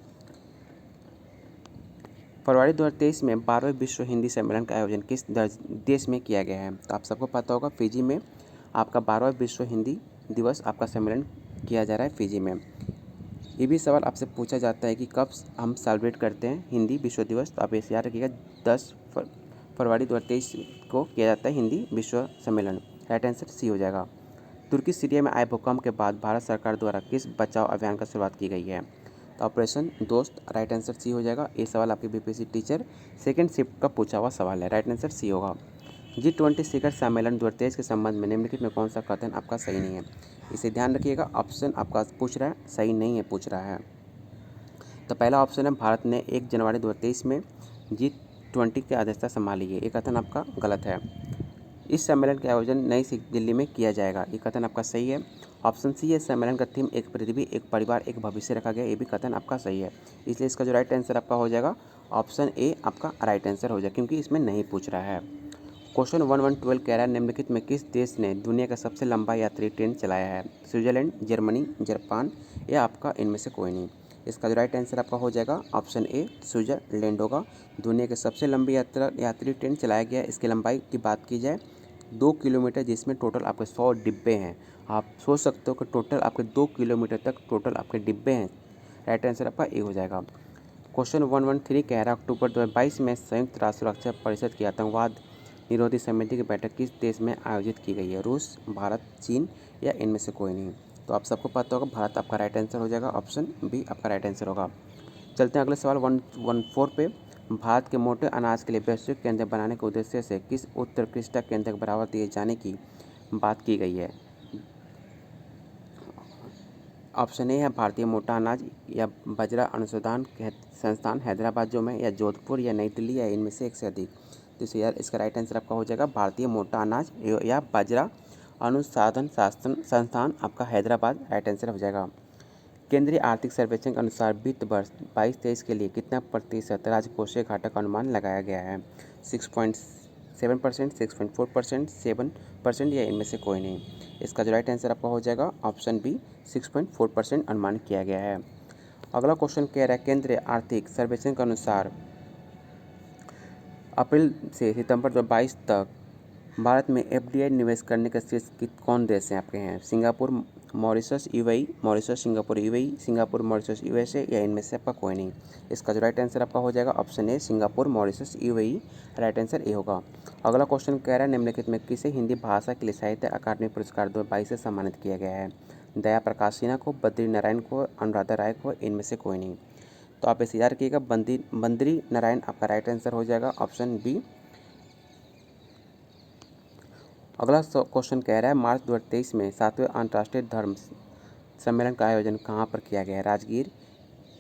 फरवरी 2023 में 12वें विश्व हिंदी सम्मेलन का आयोजन किस देश में किया गया है? तो आप सबको पता होगा, फिजी में आपका 12वां विश्व हिंदी दिवस आपका सम्मेलन किया जा रहा है फिजी में। ये भी सवाल आपसे पूछा जाता है कि कब हम सेलिब्रेट करते हैं हिंदी विश्व दिवस? तो आप इसे याद रखिएगा, 10 फरवरी 2023 को किया जाता है हिंदी विश्व सम्मेलन। राइट आंसर सी हो जाएगा। तुर्की सीरिया में आए भूकंप के बाद भारत सरकार द्वारा किस बचाव अभियान का शुरुआत की गई है? तो ऑपरेशन दोस्त। राइट आंसर सी हो जाएगा। ये सवाल आपके बीपीएससी टीचर सेकंड शिफ्ट का पूछा हुआ सवाल है। राइट आंसर सी होगा। G20 शिखर सम्मेलन 2023 के संबंध में निम्नलिखित में कौन सा कथन आपका सही नहीं है? इसे ध्यान रखिएगा, ऑप्शन आपका पूछ रहा है, सही नहीं है पूछ रहा है। तो पहला ऑप्शन है, भारत ने 1 जनवरी 2023 में G20 की अध्यक्षता संभाली है। ये कथन आपका गलत है। इस सम्मेलन का आयोजन नई दिल्ली में किया जाएगा। ये कथन आपका सही है। ऑप्शन सी है, सम्मेलन का थीम एक पृथ्वी, एक परिवार, एक भविष्य रखा गया। ये भी कथन आपका सही है। इसलिए इसका जो राइट आंसर आपका हो जाएगा ऑप्शन ए आपका राइट आंसर हो जाएगा, क्योंकि इसमें नहीं पूछ रहा है। क्वेश्चन 1112 कह रहा है, निम्नलिखित में किस देश ने दुनिया का सबसे लंबा यात्री ट्रेन चलाया है? स्विट्जरलैंड, जर्मनी, जापान या आपका इनमें से कोई नहीं? इसका जो राइट आंसर आपका हो जाएगा ऑप्शन ए स्विट्जरलैंड होगा। दुनिया के सबसे लंबी यात्री ट्रेन चलाया गया। इसकी लंबाई की बात की जाए 2 किलोमीटर, जिसमें टोटल आपके 100 डिब्बे हैं। आप सोच सकते हो कि टोटल आपके 2 किलोमीटर तक टोटल आपके डिब्बे हैं। राइट आंसर आपका ए हो जाएगा। क्वेश्चन 113 कह रहा है, अक्टूबर 2022 में संयुक्त राष्ट्र सुरक्षा परिषद की आतंकवाद निरोधी समिति की बैठक किस देश में आयोजित की गई है? रूस, भारत, चीन या इनमें से कोई नहीं? तो आप सबको पता होगा, भारत आपका राइट आंसर हो जाएगा, ऑप्शन बी आपका राइट आंसर होगा। चलते हैं अगले सवाल 114 पे। भारत के मोटे अनाज के लिए वैश्विक केंद्र बनाने के उद्देश्य से किस उत्कृष्ट केंद्र को बढ़ावा दिए जाने की बात की गई है? ऑप्शन ए है, भारतीय मोटा अनाज या बाजरा अनुसंधान संस्थान हैदराबाद जो में, या जोधपुर या नई दिल्ली या इनमें से एक से अधिक? तो इसे यार इसका राइट आंसर आपका हो जाएगा भारतीय मोटा अनाज या बाजरा अनुसंधान संस्थान आपका हैदराबाद। राइट आंसर हो जाएगा। केंद्रीय आर्थिक सर्वेक्षण के अनुसार वित्त वर्ष 22-23 के लिए कितना प्रतिशत राजकोषीय घाटा का अनुमान लगाया गया है? 7%, 6.4%, 7% या इनमें से कोई नहीं। इसका जो राइट आंसर आपका हो जाएगा ऑप्शन बी 6.4% अनुमानित किया गया है। अगला क्वेश्चन कह रहा है केंद्रीय आर्थिक सर्वेक्षण के अनुसार अप्रैल से सितंबर 2022 तक भारत में एफडीआई निवेश करने के शीर्ष कौन देश हैं आपके हैं? Singapore, Mauritius, UAE, Mauritius, Singapore, UAE, Singapore, Mauritius, USA या इनमें से आपका कोई नहीं। इसका जो राइट आंसर आपका हो जाएगा option A Singapore, Mauritius, UAE, right answer A होगा। अगला क्वेश्चन कह रहा है निम्नलिखित में किसे हिंदी भाषा के लिए साहित्य अकादमी पुरस्कार 2022 से सम्मानित किया गया है? दया प्रकाश सिन्हा को, बद्री नारायण को, अनुराधा राय को, इनमें से कोई नहीं। तो आप इसे याद रखिएगा, बद्री नारायण आपका राइट आंसर हो जाएगा ऑप्शन बी। अगला क्वेश्चन कह रहा है मार्च 2023 में 7वें अंतर्राष्ट्रीय धर्म सम्मेलन का आयोजन कहाँ पर किया गया है? राजगीर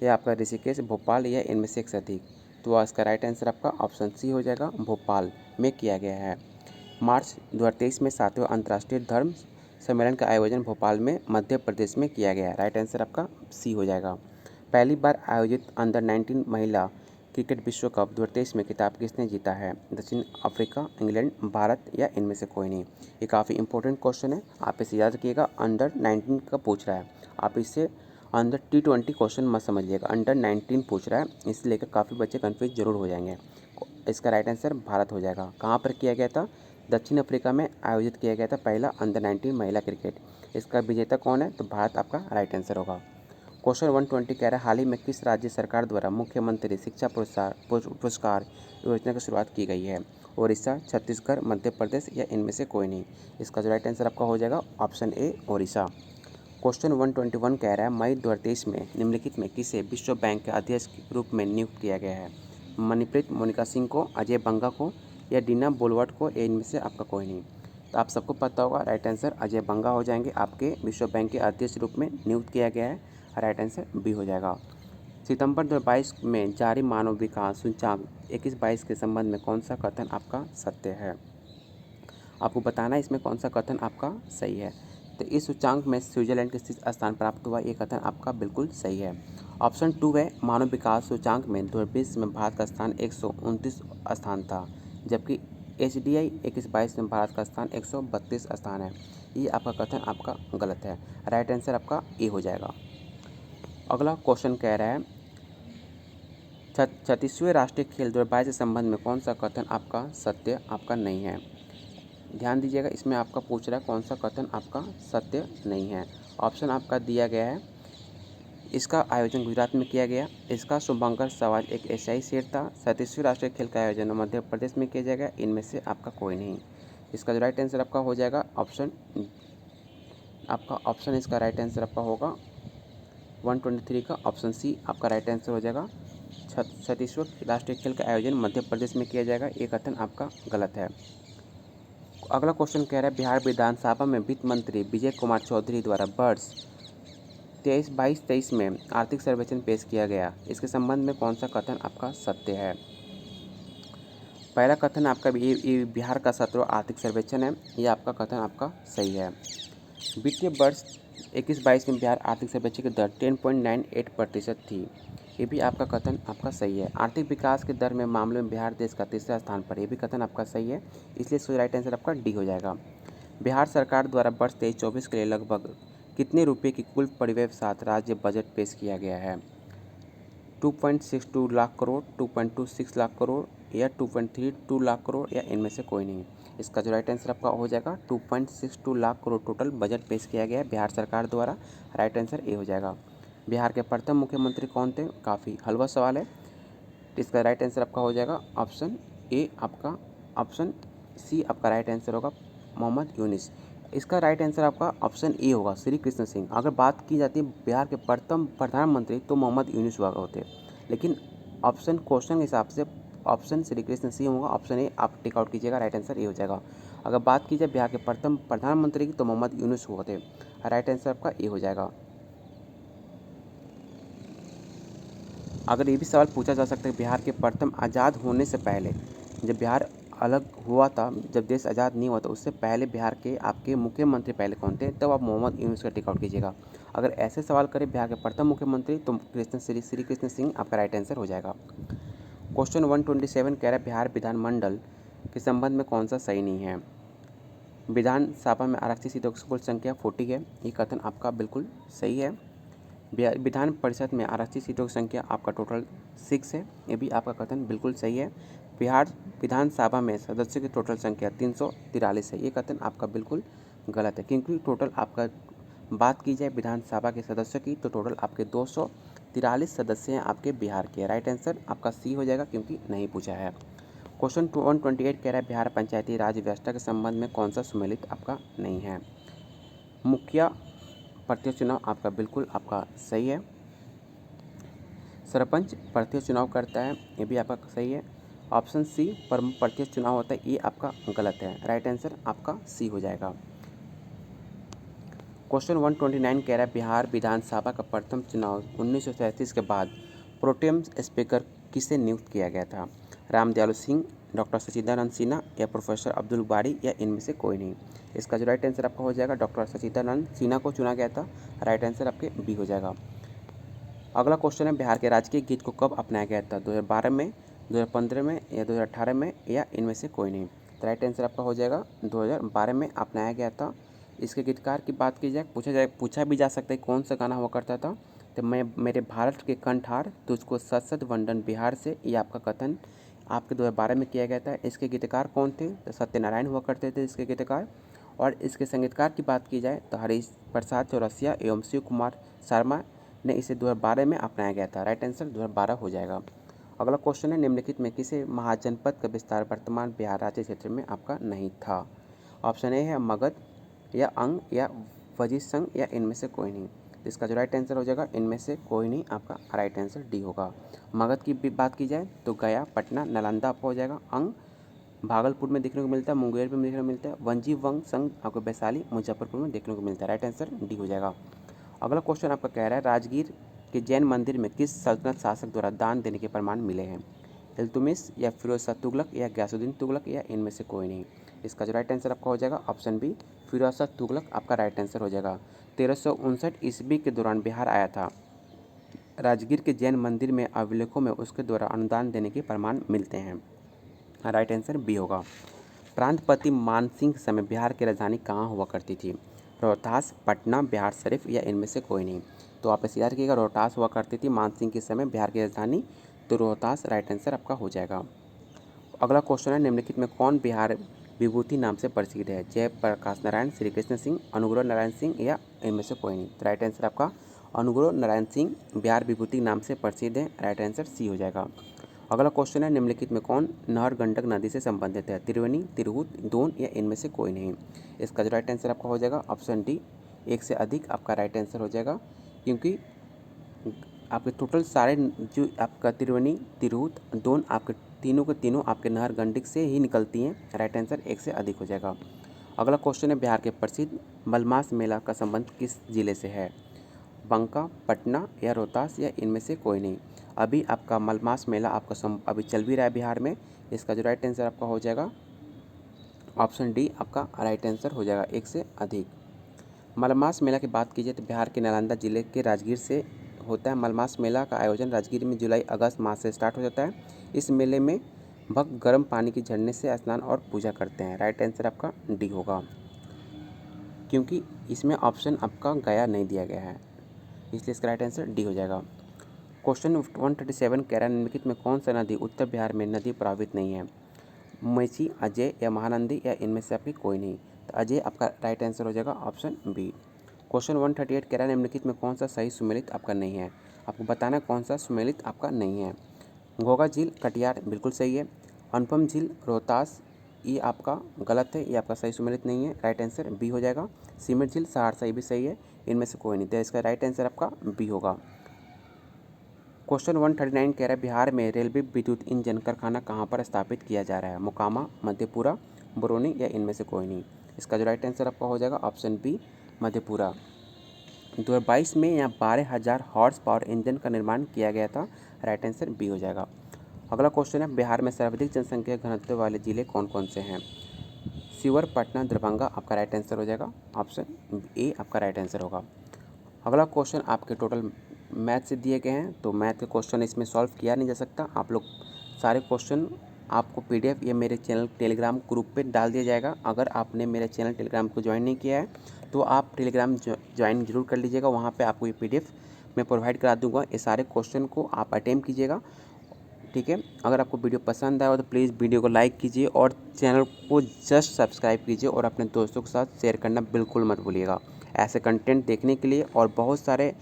या आपका ऋषिकेश, भोपाल या इनमें से एक से अधिक। तो इसका राइट आंसर आपका ऑप्शन सी हो जाएगा, भोपाल में किया गया है। मार्च 2023 में 7वें अंतर्राष्ट्रीय धर्म सम्मेलन का आयोजन भोपाल में मध्य प्रदेश में किया गया है। राइट आंसर आपका सी हो जाएगा। पहली बार आयोजित अंडर 19 महिला क्रिकेट विश्व कप 2023 में खिताब किसने जीता है? दक्षिण अफ्रीका, इंग्लैंड, भारत या इनमें से कोई नहीं। ये काफ़ी इंपॉर्टेंट क्वेश्चन है, आप इसे याद रखिएगा। अंडर 19 का पूछ रहा है, आप इससे अंडर T20 क्वेश्चन मत समझिएगा, अंडर 19 पूछ रहा है, इसे लेकर काफ़ी बच्चे कन्फ्यूज जरूर हो जाएंगे। इसका राइट आंसर भारत हो जाएगा। कहाँ पर किया गया था? दक्षिण अफ्रीका में आयोजित किया गया था पहला अंडर 19 महिला क्रिकेट। इसका विजेता कौन है? तो भारत आपका राइट आंसर होगा। क्वेश्चन 120 कह रहा है हाल ही में किस राज्य सरकार द्वारा मुख्यमंत्री शिक्षा पुरस्कार योजना की शुरुआत की गई है? ओडिशा, छत्तीसगढ़, मध्य प्रदेश या इनमें से कोई नहीं। इसका जो राइट आंसर आपका हो जाएगा ऑप्शन ए ओडिशा। क्वेश्चन 121 कह रहा है मई 2023 में निम्नलिखित में किसे विश्व बैंक के अध्यक्ष के रूप में नियुक्त किया गया है? मणिप्रीत मोनिका सिंह को, अजय बंगा को या डीना बोलवर्ट को, इनमें से आपका कोई नहीं। तो आप सबको पता होगा राइट आंसर अजय बंगा हो जाएंगे, आपके विश्व बैंक के अध्यक्ष रूप में नियुक्त किया गया है। राइट आंसर बी हो जाएगा। सितंबर 2022 में जारी मानव विकास सूचकांक 21-22 के संबंध में कौन सा कथन आपका सत्य है? आपको बताना है इसमें कौन सा कथन आपका सही है। तो इस सूचकांक में स्विट्जरलैंड के शीर्ष स्थान प्राप्त हुआ, ये कथन आपका बिल्कुल सही है। ऑप्शन 2 है मानव विकास सूचकांक में 2020 में भारत का स्थान 129 स्थान था, जबकि HDI 21-22 में भारत का स्थान 132 स्थान है। ये आपका कथन आपका गलत है। राइट आंसर आपका ए हो जाएगा। अगला क्वेश्चन कह रहा है 36वें राष्ट्रीय खेल 2022 के संबंध में कौन सा कथन आपका सत्य आपका नहीं है? ध्यान दीजिएगा, इसमें आपका पूछ रहा है कौन सा कथन आपका सत्य नहीं है। ऑप्शन आपका दिया गया है, इसका आयोजन गुजरात में किया गया, इसका शुभंकर सवाज एक एशियाई शेर था, 37वें राष्ट्रीय खेल का आयोजन मध्य प्रदेश में किया जाएगा, इनमें से आपका कोई नहीं। इसका जो राइट आंसर आपका हो जाएगा ऑप्शन इसका राइट आंसर आपका होगा 123 का ऑप्शन सी आपका राइट आंसर हो जाएगा। 37वें राष्ट्रीय खेल का आयोजन मध्य प्रदेश में किया जाएगा, ये कथन आपका गलत है। अगला क्वेश्चन कह रहा है बिहार विधानसभा में वित्त मंत्री विजय कुमार चौधरी द्वारा वर्ष 22-23 में आर्थिक सर्वेक्षण पेश किया गया, इसके संबंध में कौन सा कथन आपका सत्य है? पहला कथन आपका ये बिहार का 17वां आर्थिक सर्वेक्षण है, ये आपका कथन आपका सही है। वित्तीय वर्ष 21-22 में बिहार आर्थिक सर्वेक्षण की दर 10.98% थी, ये भी आपका कथन आपका सही है। आर्थिक विकास की दर में मामले में बिहार देश का तीसरा स्थान पर, ये भी कथन आपका सही है, इसलिए इसका राइट आंसर आपका डी हो जाएगा। बिहार सरकार द्वारा वर्ष 23-24 के लिए लगभग कितने रुपए की कुल परिव्यय के साथ राज्य बजट पेश किया गया है? 2.62 लाख करोड़, 2.26 लाख करोड़ या 2.32 लाख करोड़ या इनमें से कोई नहीं। इसका जो राइट आंसर आपका हो जाएगा 2.62 लाख करोड़ टोटल बजट पेश किया गया है बिहार सरकार द्वारा। राइट आंसर ए हो जाएगा। बिहार के प्रथम मुख्यमंत्री कौन थे? काफ़ी हलवा सवाल है। इसका राइट आंसर आपका हो जाएगा ऑप्शन ए आपका, ऑप्शन सी आपका राइट आंसर होगा मोहम्मद यूनिस। इसका राइट आंसर आपका ऑप्शन ए होगा श्री कृष्ण सिंह। अगर बात की जाती है बिहार के प्रथम प्रधानमंत्री तो मोहम्मद यूनिस हुआ होते, लेकिन ऑप्शन क्वेश्चन के हिसाब से ऑप्शन श्री कृष्ण सिंह होगा, ऑप्शन ए आप टिक आउट कीजिएगा, राइट आंसर ए हो जाएगा। अगर बात की जाए बिहार के प्रथम प्रधानमंत्री की तो मोहम्मद यूनुस हुए थे, राइट आंसर आपका ए हो जाएगा। अगर ये भी सवाल पूछा जा सकता है बिहार के प्रथम आज़ाद होने से पहले, जब बिहार अलग हुआ था, जब देश आज़ाद नहीं हुआ था, उससे पहले बिहार के आपके मुख्यमंत्री पहले कौन थे, तब आप मोहम्मद यूनुस का टिक आउट कीजिएगा। अगर ऐसे सवाल करें बिहार के प्रथम मुख्यमंत्री तो श्री कृष्ण सिंह आपका राइट आंसर हो जाएगा। क्वेश्चन 127 कह रहा है बिहार विधानमंडल के संबंध में कौन सा सही नहीं है। विधानसभा में आरक्षित सीटों की कुल संख्या 40 है, ये कथन आपका बिल्कुल सही है। विधान परिषद में आरक्षित सीटों की संख्या आपका टोटल 6 है, ये भी आपका कथन बिल्कुल सही है। बिहार विधानसभा में सदस्यों की टोटल संख्या 343 है, ये कथन आपका बिल्कुल गलत है, क्योंकि टोटल आपका बात की जाए विधानसभा के सदस्यों की तो टोटल आपके 243 सदस्य हैं आपके बिहार के। राइट आंसर आपका सी हो जाएगा, क्योंकि नहीं पूछा है। क्वेश्चन 128 कह रहा है बिहार पंचायती राज व्यवस्था के संबंध में कौन सा सुमेलित आपका नहीं है। मुखिया प्रत्यक्ष चुनाव आपका बिल्कुल आपका सही है। सरपंच प्रत्यक्ष चुनाव करता है, ये भी आपका सही है। ऑप्शन सी प्रमुख प्रत्यक्ष चुनाव होता है, ये आपका गलत है। राइट आंसर आपका सी हो जाएगा। क्वेश्चन 129 कह रहा है बिहार विधानसभा का प्रथम चुनाव 1937 के बाद प्रोटेम स्पीकर किसे नियुक्त किया गया था। रामदयालु सिंह, डॉक्टर सचिदानंद सिन्हा या प्रोफेसर अब्दुल बारी या इनमें से कोई नहीं। इसका जो राइट आंसर आपका हो जाएगा डॉक्टर सचिदानंद सिन्हा को चुना गया था। राइट आंसर आपके बी हो जाएगा। अगला क्वेश्चन है बिहार के राजकीय गीत को कब अपनाया गया था, 2012 में, 2015 में या 2018 में या इनमें से कोई नहीं। तो राइट आंसर आपका हो जाएगा 2012 में अपनाया गया था। इसके गीतकार की बात की जाए पूछा भी जा सकता है कौन सा गाना हुआ करता था, तो मैं मेरे भारत के कंठार तुझको सत सत वंदन बिहार से, ये आपका कथन आपके 2012 में किया गया था। इसके गीतकार कौन थे, तो सत्यनारायण हुआ करते थे इसके गीतकार। और इसके संगीतकार की बात की जाए तो हरीश प्रसाद चौरसिया एवं शिव कुमार शर्मा ने इसे 2012 में अपनाया गया था। राइट आंसर 2012 हो जाएगा। अगला क्वेश्चन है निम्नलिखित में किसे महाजनपद का विस्तार वर्तमान बिहार राज्य क्षेत्र में आपका नहीं था। ऑप्शन ए है मगध या अंग या वजीर संघ या इनमें से कोई नहीं। इसका जो राइट आंसर हो जाएगा इनमें से कोई नहीं, आपका राइट आंसर डी होगा। मगध की भी बात की जाए तो गया, पटना, नालंदा आपका हो जाएगा। अंग भागलपुर में देखने को मिलता है, मुंगेर में देखने को मिलता है। वंजी वंग संघ आपको वैशाली मुजफ्फरपुर में देखने को मिलता है। राइट आंसर डी हो जाएगा। अगला क्वेश्चन आपका कह रहा है राजगीर के जैन मंदिर में किस सल्तनत शासक द्वारा दान देने के प्रमाण मिले हैं। इल्तुमिश या फिरोज शाह तुगलक या गयासुद्दीन तुगलक या इनमें से कोई नहीं। इसका जो राइट आंसर आपका हो जाएगा ऑप्शन बी फिरोज शाह तुगलक आपका राइट आंसर हो जाएगा। 1359 ईस्वी के दौरान बिहार आया था। राजगीर के जैन मंदिर में अभिलेखों में उसके द्वारा अनुदान देने के प्रमाण मिलते हैं। राइट आंसर बी होगा। प्रांतपति मानसिंह के समय बिहार की राजधानी कहाँ हुआ करती थी। रोहतास, पटना, बिहार शरीफ या इनमें से कोई नहीं। तो आप इसे याद रखिएगा, रोहतास हुआ करती थी मानसिंह के समय बिहार की राजधानी, तो रोहतास राइट आंसर आपका हो जाएगा। अगला क्वेश्चन है निम्नलिखित में कौन बिहार विभूति नाम से प्रसिद्ध है। जयप्रकाश नारायण, श्री कृष्ण सिंह, अनुग्रह नारायण सिंह या इनमें से कोई नहीं। तो राइट आंसर आपका अनुग्रह नारायण सिंह बिहार विभूति नाम से प्रसिद्ध है। राइट आंसर सी हो जाएगा। अगला क्वेश्चन है निम्नलिखित में कौन नहर गंडक नदी से संबंधित है। त्रिवेणी, तिरहुत, दोन या इनमें से कोई नहीं। इसका जो राइट आंसर आपका हो जाएगा ऑप्शन डी एक से अधिक आपका राइट आंसर हो जाएगा, क्योंकि आपके टोटल सारे जो आपका त्रिवेणी, तिरहुत, दोन आपके तीनों के तीनों आपके नहर गंडक से ही निकलती हैं। राइट आंसर एक से अधिक हो जाएगा। अगला क्वेश्चन है बिहार के प्रसिद्ध मलमास मेला का संबंध किस जिले से है। बांका, पटना या रोहतास या इनमें से कोई नहीं। अभी आपका मलमास मेला आपका अभी चल भी रहा है बिहार में। इसका जो राइट आंसर आपका हो जाएगा ऑप्शन डी आपका राइट आंसर हो जाएगा एक से अधिक। मलमास मेला की बात कीजिए तो बिहार के नालंदा जिले के राजगीर से होता है। मलमास मेला का आयोजन राजगीर में जुलाई अगस्त माह से स्टार्ट हो जाता है। इस मेले में भक्त गर्म पानी के झरने से स्नान और पूजा करते हैं। राइट आंसर आपका डी होगा, क्योंकि इसमें ऑप्शन आपका गया नहीं दिया गया है, इसलिए इसका राइट आंसर डी हो जाएगा। क्वेश्चन 137 कह रहा है निम्नलिखित में कौन सा नदी उत्तर बिहार में नदी प्रभावित नहीं है। मैची, अजय या महानंदी या इनमें से आपकी कोई नहीं। तो अजय आपका राइट आंसर हो जाएगा ऑप्शन बी। क्वेश्चन 138 कह रहा है निम्नलिखित में कौन सा सही सुमेलित आपका नहीं है। आपको बताना है कौन सा सुमेलित आपका नहीं है। घोघा झील कटिहार बिल्कुल सही है। अनुपम झील रोहतास ये आपका गलत है, ये आपका सही सुमेलित नहीं है। राइट आंसर बी हो जाएगा। सीमेंट झील सहरसा ये भी सही है, इनमें से कोई नहीं। तो इसका राइट आंसर आपका बी होगा। क्वेश्चन 139 कह रहा है बिहार में रेलवे विद्युत इंजन कारखाना कहाँ पर स्थापित किया जा रहा है। मोकामा, मधेपुरा, बरौनी या इनमें से कोई नहीं। इसका जो राइट आंसर आपका हो जाएगा ऑप्शन बी मधेपुरा। 2022 में यहाँ 12,000 हॉर्स पावर इंजन का निर्माण किया गया था। राइट आंसर बी हो जाएगा। अगला क्वेश्चन है बिहार में सर्वाधिक जनसंख्या घनत्व वाले जिले कौन कौन से हैं। शिवहर, पटना, दरभंगा आपका राइट आंसर हो जाएगा। ऑप्शन ए आपका राइट आंसर होगा। अगला क्वेश्चन आपके टोटल मैथ से दिए गए हैं, तो मैथ के क्वेश्चन इसमें सॉल्व किया नहीं जा सकता। आप लोग सारे क्वेश्चन आपको PDF ये मेरे चैनल टेलीग्राम ग्रुप पे डाल दिया जाएगा। अगर आपने मेरे चैनल टेलीग्राम को ज्वाइन नहीं किया है तो आप टेलीग्राम ज्वाइन जरूर कर लीजिएगा। वहाँ पे आपको ये PDF मैं प्रोवाइड करा दूँगा। ये सारे क्वेश्चन को आप अटेम्प्ट कीजिएगा, ठीक है। अगर आपको वीडियो पसंद आया हो तो प्लीज़ वीडियो को लाइक कीजिए और चैनल को जस्ट सब्सक्राइब कीजिए और अपने दोस्तों के साथ शेयर करना बिल्कुल मत भूलिएगा। ऐसे कंटेंट देखने के लिए और बहुत सारे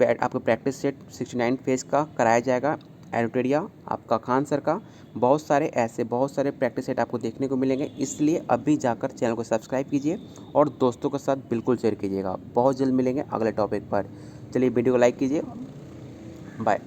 आपको प्रैक्टिस सेट 69 फेज का कराया जाएगा एडुटेरिया आपका खान सर का। बहुत सारे प्रैक्टिस सेट आपको देखने को मिलेंगे, इसलिए अभी जाकर चैनल को सब्सक्राइब कीजिए और दोस्तों के साथ बिल्कुल शेयर कीजिएगा। बहुत जल्द मिलेंगे अगले टॉपिक पर। चलिए वीडियो को लाइक कीजिए, बाय।